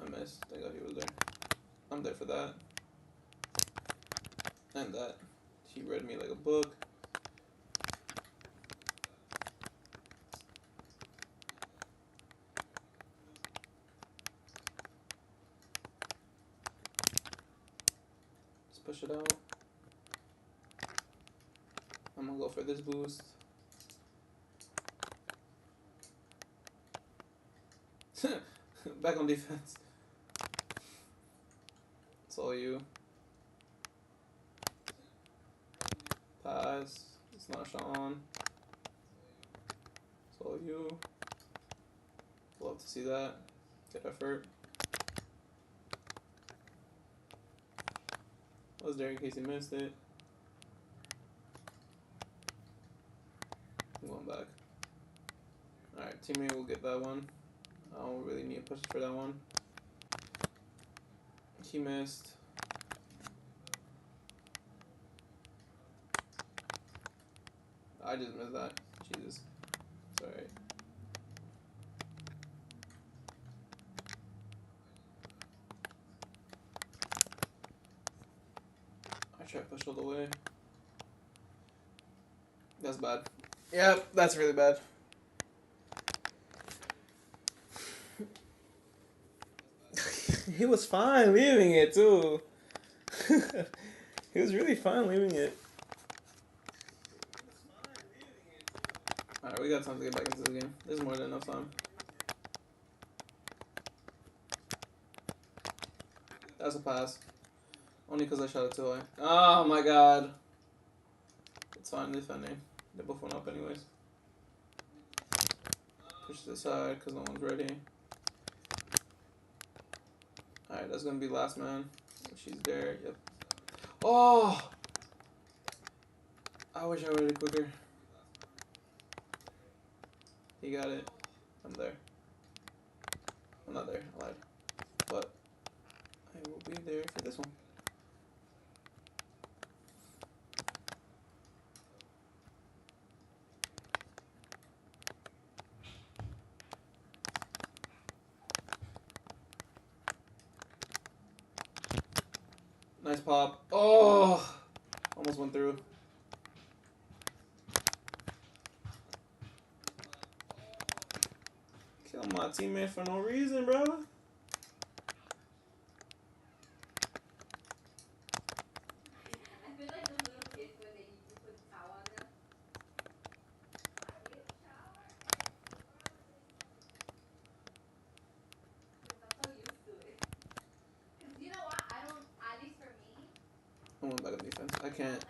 I missed. Thank God he was there. I'm there for that. And that. He read me like a book. Let's push it out. I'm gonna go for this boost. Back on defense. It's all you. Pass. It's not a shot on. It's all you. Love to see that. Good effort. I was there in case he missed it. I'm going back. Alright, teammate will get that one. I don't really need to push for that one. He missed. I just missed that. Jesus. Sorry. I tried to push all the way. That's bad. Yep, that's really bad. He was fine leaving it too. He was really fine leaving it. Alright, we got time to get back into the game. There's more than enough time. That's a pass. Only because I shot it too high. Oh my god. It's fine defending. They both went up anyways. Push to the side because no one's ready. Alright, that's going to be last man. She's there. Yep. Oh! I wish I read it quicker. He got it. I'm there. I'm not there. I lied. But I will be there for this one. Nice pop. Oh! Almost went through. Kill my teammate for no reason, bro. I went back on defense. I can't.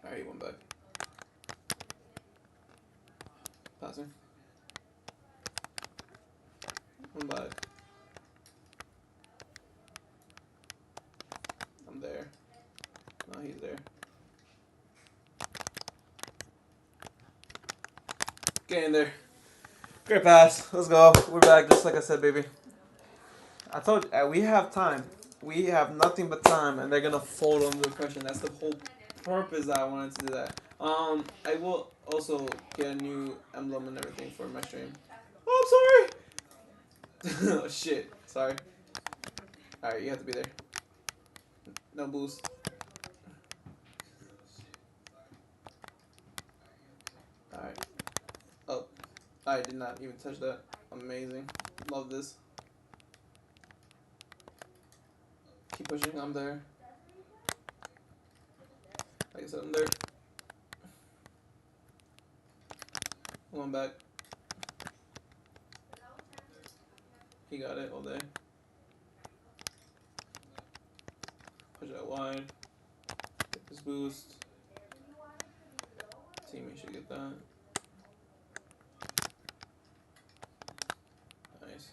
Alright, he went back. Passing. Went back. I'm there. No, he's there. Get in there. Great pass. Let's go. We're back, just like I said, baby. I told you, we have time. We have nothing but time, and they're gonna fold under pressure. That's the whole purpose that I wanted to do that. I will also get a new emblem and everything for my stream. Oh, I'm sorry. Oh shit. Sorry. All right, you have to be there. No boost. All right. Oh, I did not even touch that. Amazing. Love this. Keep pushing. I'm there. Like I said, I'm there. One back. He got it all day. Push that wide. Get this boost. Teammate should get that. Nice.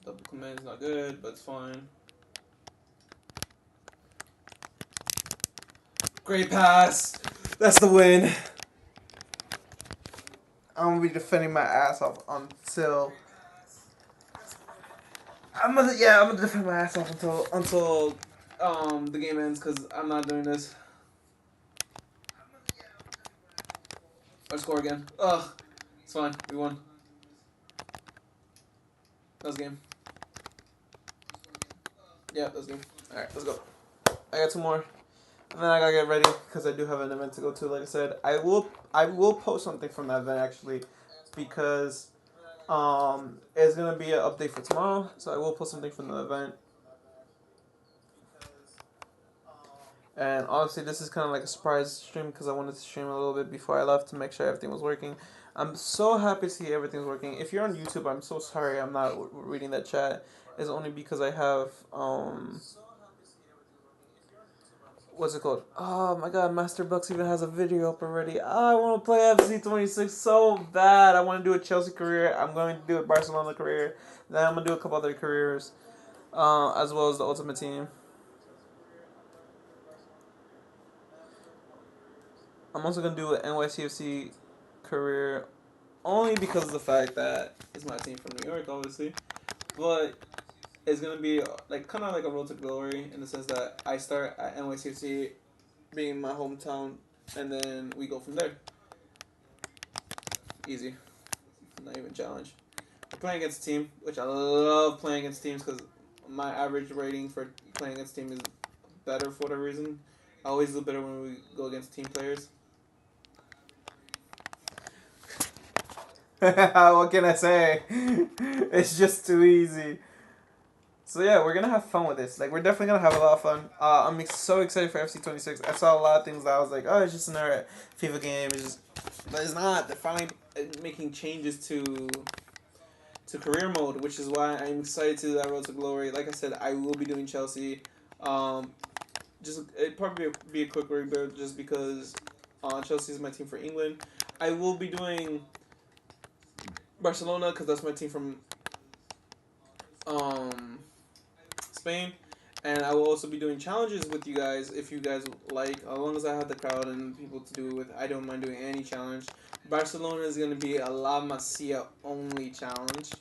Double command's not good, but it's fine. Great pass. That's the win. I'm gonna be defending my ass off until I'm gonna defend my ass off until the game ends, because I'm not doing this. Or score again. Ugh. It's fine. We won. That was game. Yeah, that was game. Alright, let's go. I got two more. And then I gotta get ready because I do have an event to go to. Like I said, I will post something from that event actually, because it's gonna be an update for tomorrow. So I will post something from the event. And honestly, this is kind of like a surprise stream because I wanted to stream a little bit before I left to make sure everything was working. I'm so happy to see everything's working. If you're on YouTube, I'm so sorry I'm not reading that chat. It's only because I have what's it called? Oh my god, Master Bucks even has a video up already. I want to play FC26 so bad. I want to do a Chelsea career. I'm going to do a Barcelona career. Then I'm going to do a couple other careers, as well as the Ultimate Team. I'm also gonna do an NYCFC career only because of the fact that it's my team from New York, obviously. But it's gonna be like kind of like a road to glory in the sense that I start at NYCFC being my hometown, and then we go from there. Easy, not even challenge. We're playing against a team, which I love playing against teams because my average rating for playing against team is better for whatever reason. I always do better when we go against team players. What can I say? It's just too easy. So yeah, we're gonna have fun with this. Like we're definitely gonna have a lot of fun. So excited for FC 26. I saw a lot of things that I was like, oh, it's just another FIFA game. It's just, but it's not. They're finally making changes to career mode, which is why I'm excited to do that road to glory. Like I said, I will be doing Chelsea. Um, just it probably be a quick rebuild just because Chelsea is my team for England. I will be doing Barcelona because that's my team from um, Spain. And I will also be doing challenges with you guys if you guys like. As long as I have the crowd and people to do it with, I don't mind doing any challenge. Barcelona is going to be a La Masia only challenge.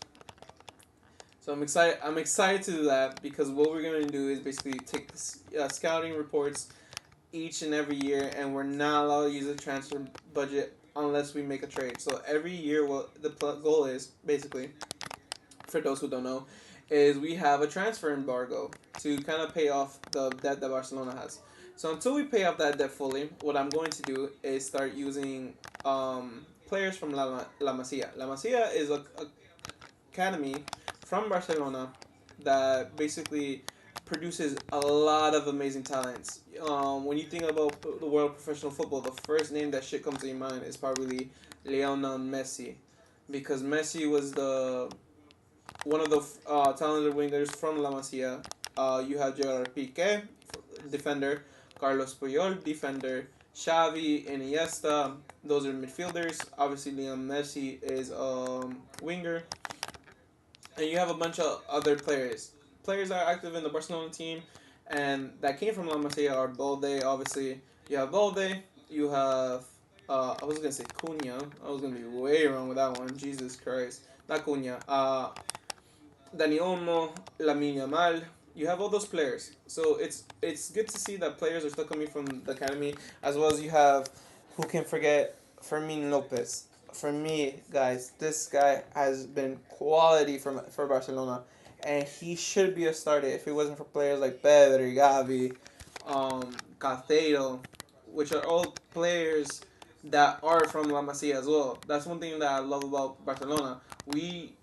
So I'm excited. I'm excited to do that because what we're going to do is basically take scouting reports each and every year, and we're not allowed to use a transfer budget unless we make a trade. So every year, what the goal is basically, for those who don't know, is we have a transfer embargo to kind of pay off the debt that Barcelona has. So until we pay off that debt fully, what I'm going to do is start using players from La Masia. La Masia is a academy from Barcelona that basically produces a lot of amazing talents. When you think about the world of professional football, the first name that shit comes to your mind is probably Lionel Messi, because Messi was the one of the talented wingers from La Masia. You have Gerard Piqué, defender, Carlos Puyol, defender, Xavi, Iniesta. Those are midfielders. Obviously, Lionel Messi is winger, and you have a bunch of other players. Players that are active in the Barcelona team, and that came from La Masia are Balde. Obviously, you have Balde. You have I was gonna say Cunha. I was gonna be way wrong with that one. Jesus Christ, not Cunha. Dani Olmo, Lamine Yamal. You have all those players, so it's good to see that players are still coming from the academy, as well as you have, who can forget, Fermin Lopez. For me, guys, this guy has been quality for Barcelona, and he should be a starter if it wasn't for players like Pedri, Gavi, Castedo, which are all players that are from La Masia as well. That's one thing that I love about Barcelona. We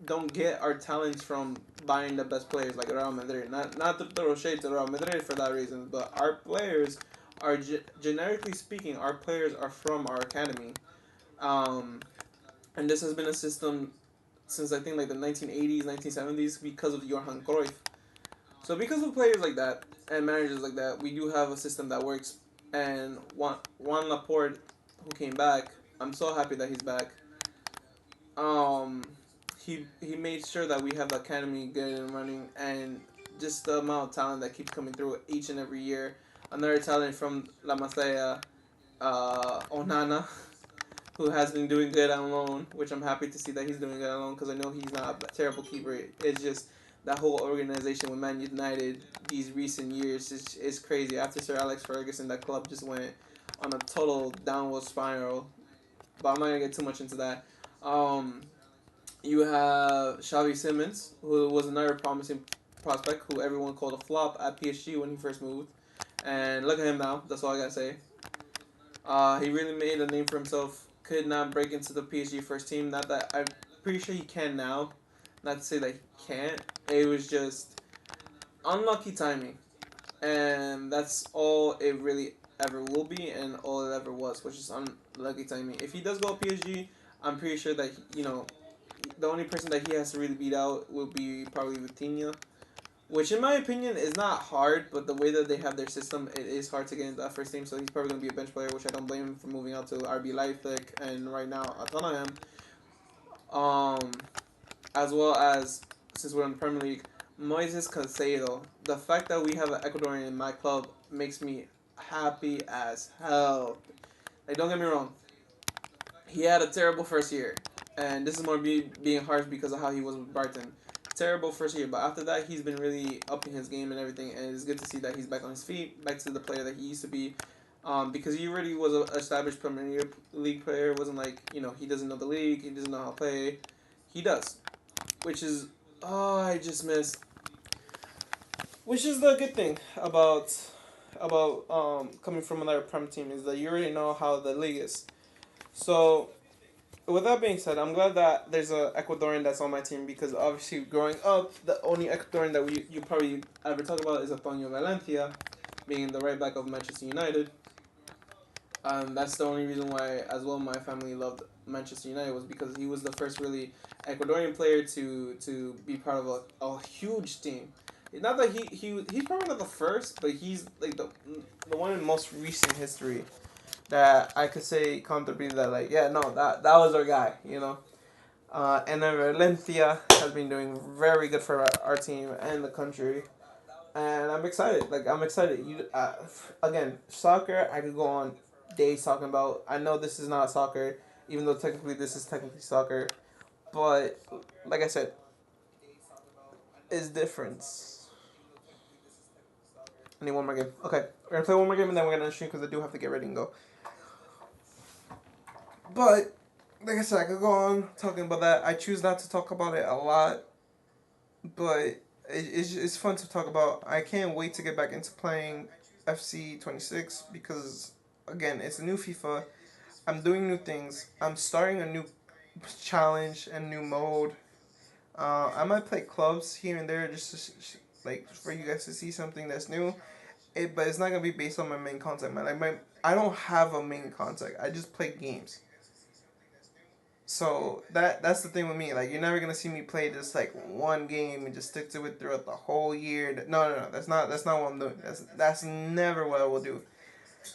don't get our talents from buying the best players like Real Madrid. Not to throw shade to Real Madrid for that reason, but our players are generically speaking, our players are from our academy, um, and this has been a system since I think like the 1980s, 1970s because of Johan Cruyff. So because of players like that and managers like that, we do have a system that works. And Juan Laporte, who came back, I'm so happy that he's back. Um, he made sure that we have the academy good and running, and just the amount of talent that keeps coming through each and every year. Another talent from La Masia, Onana, who has been doing good on loan, which I'm happy to see that he's doing good on loan because I know he's not a terrible keeper. It's just that whole organization with Man United these recent years is crazy. After Sir Alex Ferguson, that club just went on a total downward spiral. But I'm not gonna get too much into that. Um, you have Xavi Simons, who was another promising prospect who everyone called a flop at PSG when he first moved. And look at him now. That's all I gotta say. He really made a name for himself. Could not break into the PSG first team. Not that I'm pretty sure he can now. Not to say that he can't. It was just unlucky timing, and that's all it really ever will be, and all it ever was, which is unlucky timing. If he does go to PSG, I'm pretty sure that the only person that he has to really beat out will be probably Vitinha, which in my opinion is not hard, but the way that they have their system, it is hard to get into that first team. So he's probably gonna be a bench player, which I don't blame him for moving out to RB Leipzig and right now a ton of him. Um, as well as, since we're in the Premier League, Moises Caicedo. The fact that we have an Ecuadorian in my club makes me happy as hell. Like, don't get me wrong, he had a terrible first year, and this is more being harsh because of how he was with Brighton. Terrible first year, but after that, he's been really upping his game and everything, and it's good to see that he's back on his feet, back to the player that he used to be. Because he already was an established Premier League player. It wasn't like, he doesn't know the league, he doesn't know how to play. He does, which is, oh, I just missed. Which is the good thing about coming from another Prem team is that you already know how the league is. So with that being said, I'm glad that there's a Ecuadorian that's on my team because obviously growing up, the only Ecuadorian that you probably ever talk about is Antonio Valencia, being the right back of Manchester United. That's the only reason why, as well, my family loved Manchester United was because he was the first really Ecuadorian player to be part of a huge team. Not that he's probably not the first, but he's like the one in most recent history that I could say comfortably that like yeah no that was our guy, you know. And then Valencia has been doing very good for our team and the country, and I'm excited. Like I'm excited. Again, soccer. I could go on days talking about. I know this is not soccer, even though technically this is technically soccer, but like I said, it's different. I need one more game. Okay, we're gonna play one more game and then we're gonna stream because I do have to get ready and go. But like I said, I could go on talking about that. I choose not to talk about it a lot, but it's fun to talk about. I can't wait to get back into playing FC 26 because again, it's a new FIFA. I'm doing new things. I'm starting a new challenge and new mode. I might play clubs here and there just like for you guys to see something that's new. But it's not gonna be based on my main content, man. I don't have a main content. I just play games. So that's the thing with me. Like you're never gonna see me play just like one game and just stick to it throughout the whole year. No, no, no. That's not what I'm doing. That's never what I will do.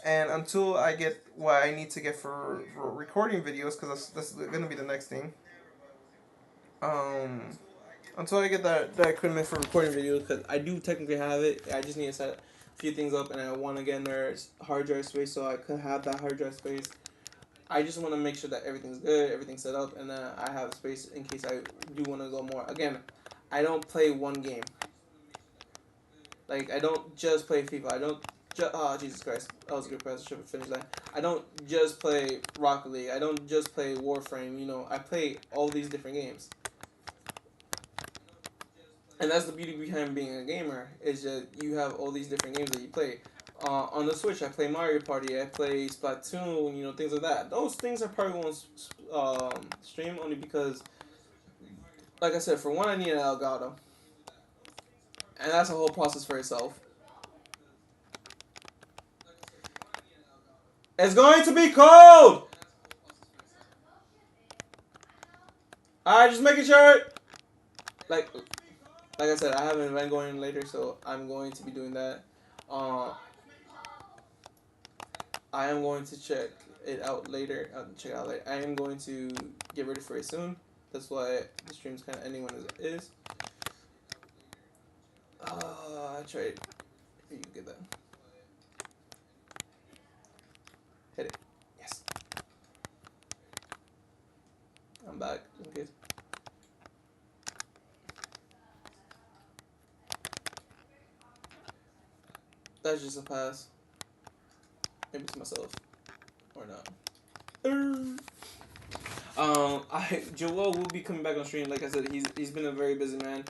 And until I get what I need to get for recording videos, because that's gonna be the next thing. Um, until I get that equipment for recording videos, because I do technically have it. I just need to set a few things up, and I want to get in there hard drive space so I could have that hard drive space. I just want to make sure that everything's good, everything's set up, and then I have space in case I do want to go more. Again, I don't play one game. Like I don't just play FIFA. I don't. Oh Jesus Christ, that was a good press. I should have finished that. I don't just play Rocket League. I don't just play Warframe. I play all these different games. And that's the beauty behind being a gamer is that you have all these different games that you play. On the Switch, I play Mario Party, I play Splatoon, things like that. Those things I probably won't stream only because, like I said, for one, I need an Elgato, and that's a whole process for itself. It's going to be cold. Alright, just making sure. Like, like I said, I have an event going later, so I'm going to be doing that. Uh, I am going to check it out later. Check it out later. I am going to get ready for it soon. That's why the stream's kind of ending when it is. I tried. You can get that. Hit it. Yes. I'm back. Just in case. That's just a pass. Maybe to myself. Or not. Joel will be coming back on stream. Like I said, he's been a very busy man.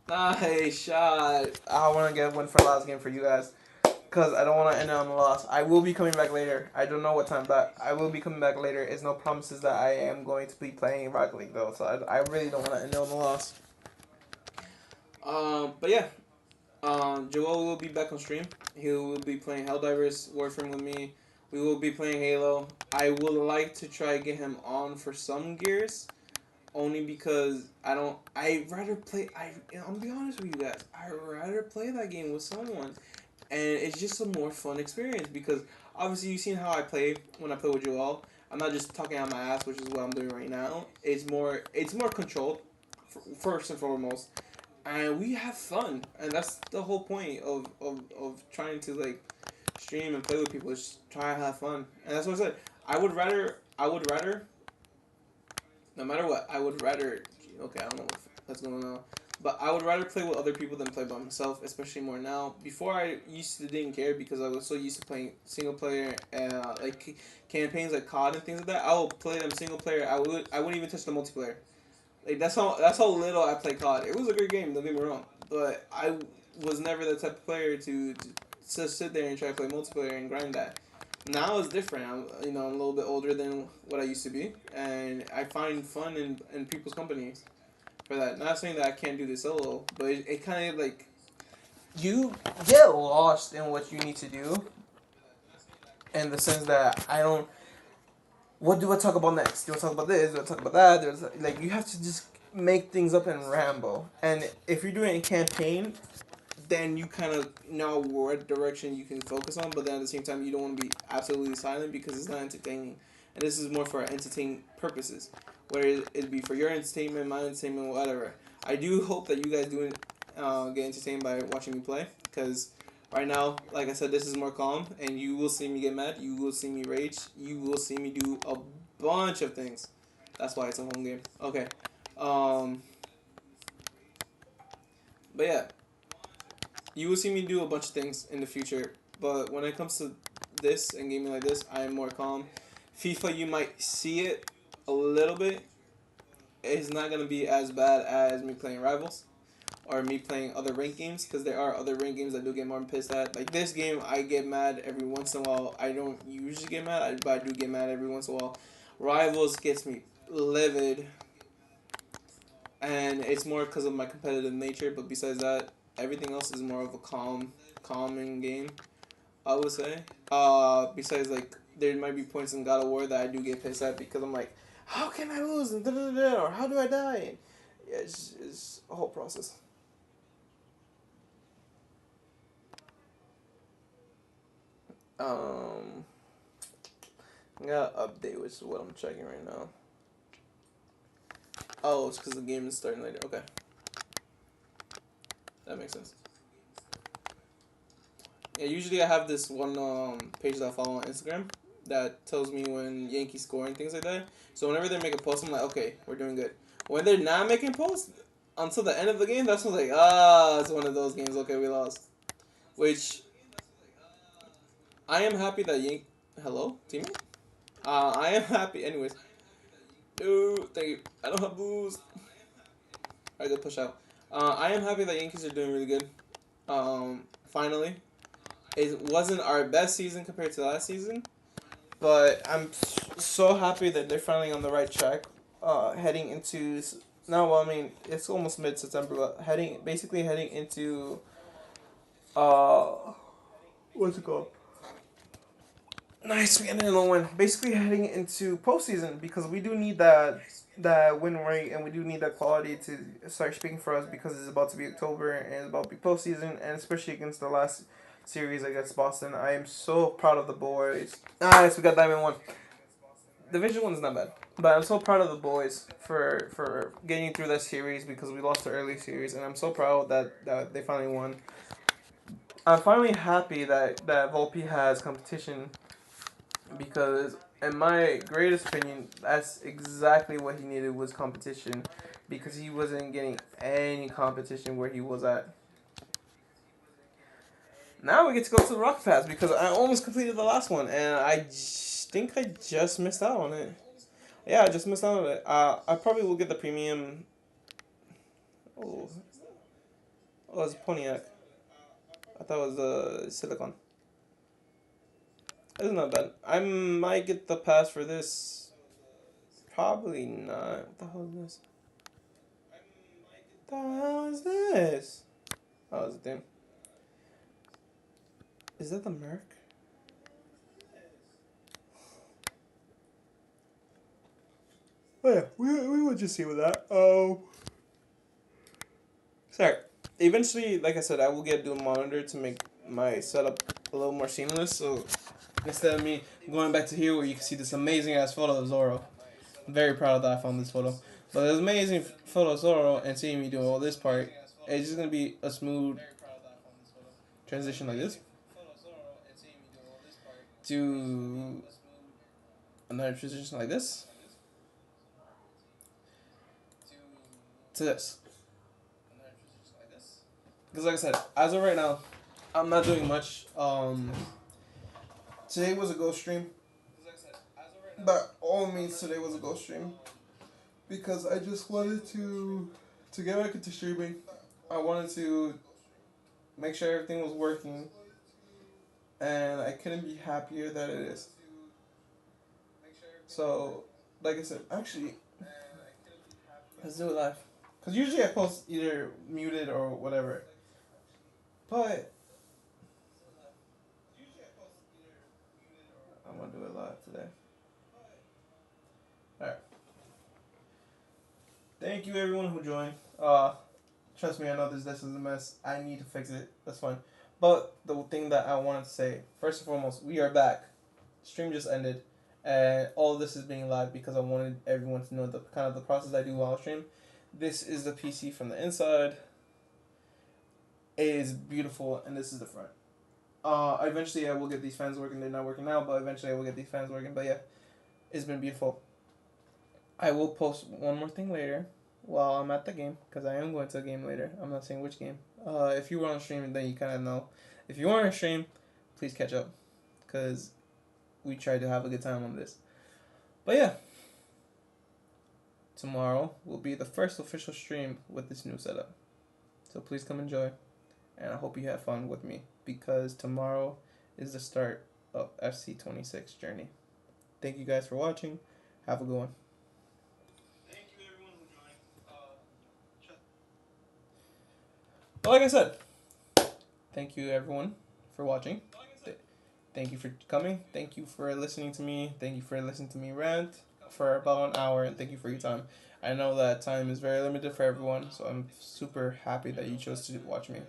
Nice shot. I want to get one for the last game for you guys. Because I don't want to end it on a loss. I will be coming back later. I don't know what time, but I will be coming back later. It's no promises that I am going to be playing Rocket League, though. So I really don't want to end it on a loss. But yeah. Joel will be back on stream. He will be playing Helldivers Warframe with me. We will be playing Halo. I would like to try get him on for some gears. Only because I'd rather play, I'm gonna be honest with you guys, I'd rather play that game with someone. And it's just a more fun experience because obviously you've seen how I play when I play with Joel. I'm not just talking out my ass, which is what I'm doing right now. It's more controlled, first and foremost. And we have fun. And that's the whole point of trying to, like, stream and play with people. Just try to have fun, and that's what I said. I would rather, no matter what, I would rather. Okay, I don't know what's going on, but I would rather play with other people than play by myself, especially more now. Before I used to didn't care because I was so used to playing single player, like campaigns like COD and things like that. I would play them single player. I wouldn't even touch the multiplayer. Like that's how little I play COD. It was a great game. Don't get me wrong, but I was never the type of player to just sit there and try to play multiplayer and grind that. Now it's different. I'm a little bit older than what I used to be, and I find fun in people's companies for that. Not saying that I can't do this solo, but it kind of like you get lost in what you need to do, in the sense that I don't. What do I talk about next? Do I talk about this? Do I talk about that? There's like you have to just make things up and ramble. And if you're doing a campaign, then you kind of know what direction you can focus on. But then at the same time, you don't want to be absolutely silent because it's not entertaining. And this is more for entertaining purposes, where it'd be for your entertainment, my entertainment, whatever. I do hope that you guys do get entertained by watching me play, because right now, like I said, this is more calm, and you will see me get mad. You will see me rage. You will see me do a bunch of things. That's why it's a home game. Okay. Um. But yeah, you will see me do a bunch of things in the future. But when it comes to this and gaming like this, I am more calm. FIFA, you might see it a little bit. It's not gonna be as bad as me playing Rivals or me playing other ranked games, because there are other ranked games I do get more pissed at. Like this game, I get mad every once in a while. I don't usually get mad, but I do get mad every once in a while. Rivals gets me livid, and it's more because of my competitive nature. But besides that, everything else is more of a calming game, I would say. Besides, like, there might be points in God of War that I do get pissed at because I'm like, how can I lose? And or how do I die? Yeah, it's a whole process. Um, I got an update, which is what I'm checking right now. Oh, it's because the game is starting later. Okay, that makes sense. Yeah, usually I have this one page that I follow on Instagram that tells me when Yankees score and things like that. So whenever they make a post, I'm like, okay, we're doing good. When they're not making posts until the end of the game, that's when I'm like, it's one of those games. Okay, we lost. Which I am happy that Hello, teammate. I am happy. Anyways, dude, thank you. I don't have booze. I good push out. I am happy that Yankees are doing really good. Finally, it wasn't our best season compared to last season, but I'm so happy that they're finally on the right track. Heading into now, well, I mean, it's almost mid September, but basically heading into uh, what's it called? Nice, we ended in a win. Basically heading into postseason, because we do need that win rate, and we do need that quality to start speaking for us, because it's about to be October and it's about to be postseason, and especially against the last series against Boston. I am so proud of the boys. Yes, we got Diamond 1. Division 1 is not bad. But I'm so proud of the boys for getting through that series, because we lost the early series, and I'm so proud that they finally won. I'm finally happy that Volpe has competition, because in my greatest opinion, that's exactly what he needed, was competition, because he wasn't getting any competition where he was at. Now we get to go to the Rock Pass, because I almost completed the last one, and think I just missed out on it. Yeah, I just missed out on it. I probably will get the premium. Oh, it's Pontiac. I thought it was Silicon. It's not bad. I might get the pass for this. Probably not. What the hell is this? What the hell is this? Oh, it's a thing. Is that the Merc? Oh yeah, we will just see with that. Oh. Sorry. Eventually, like I said, I will get a dual monitor to make my setup a little more seamless. So instead of me going back to here where you can see this amazing ass photo of Zoro. I'm very proud that I found this photo. But this amazing photo of Zoro and seeing me do all this part, it's just gonna be a smooth transition like this. do another transition like this to this. Because like I said, as of right now, I'm not doing much. Today was a ghost stream. By all means, today was a ghost stream. Because I just wanted to get back into streaming. I wanted to make sure everything was working. And I couldn't be happier that it is. So, like I said, actually, let's do it live. Because usually I post either muted or whatever. But I'm going to do it live today. Alright. Thank you everyone who joined. Trust me, I know this is a mess. I need to fix it. That's fine. But the thing that I wanted to say, first and foremost, we are back. Stream just ended. And all of this is being live because I wanted everyone to know the kind of the process I do while I stream. This is the PC from the inside. It is beautiful, and this is the front. Eventually I will get these fans working. They're not working now, but eventually I will get these fans working. But yeah, it's been beautiful. I will post one more thing later while I'm at the game, because I am going to a game later. I'm not saying which game. If you were on stream, then you kind of know. If you weren't on stream, please catch up, because we tried to have a good time on this. But yeah, tomorrow will be the first official stream with this new setup. So please come enjoy, and I hope you have fun with me, because tomorrow is the start of FC26 journey. Thank you guys for watching. Have a good one. But like I said, thank you everyone for watching. Thank you for coming. Thank you for listening to me. Thank you for listening to me rant for about an hour, and thank you for your time. I know that time is very limited for everyone, so I'm super happy that you chose to watch me.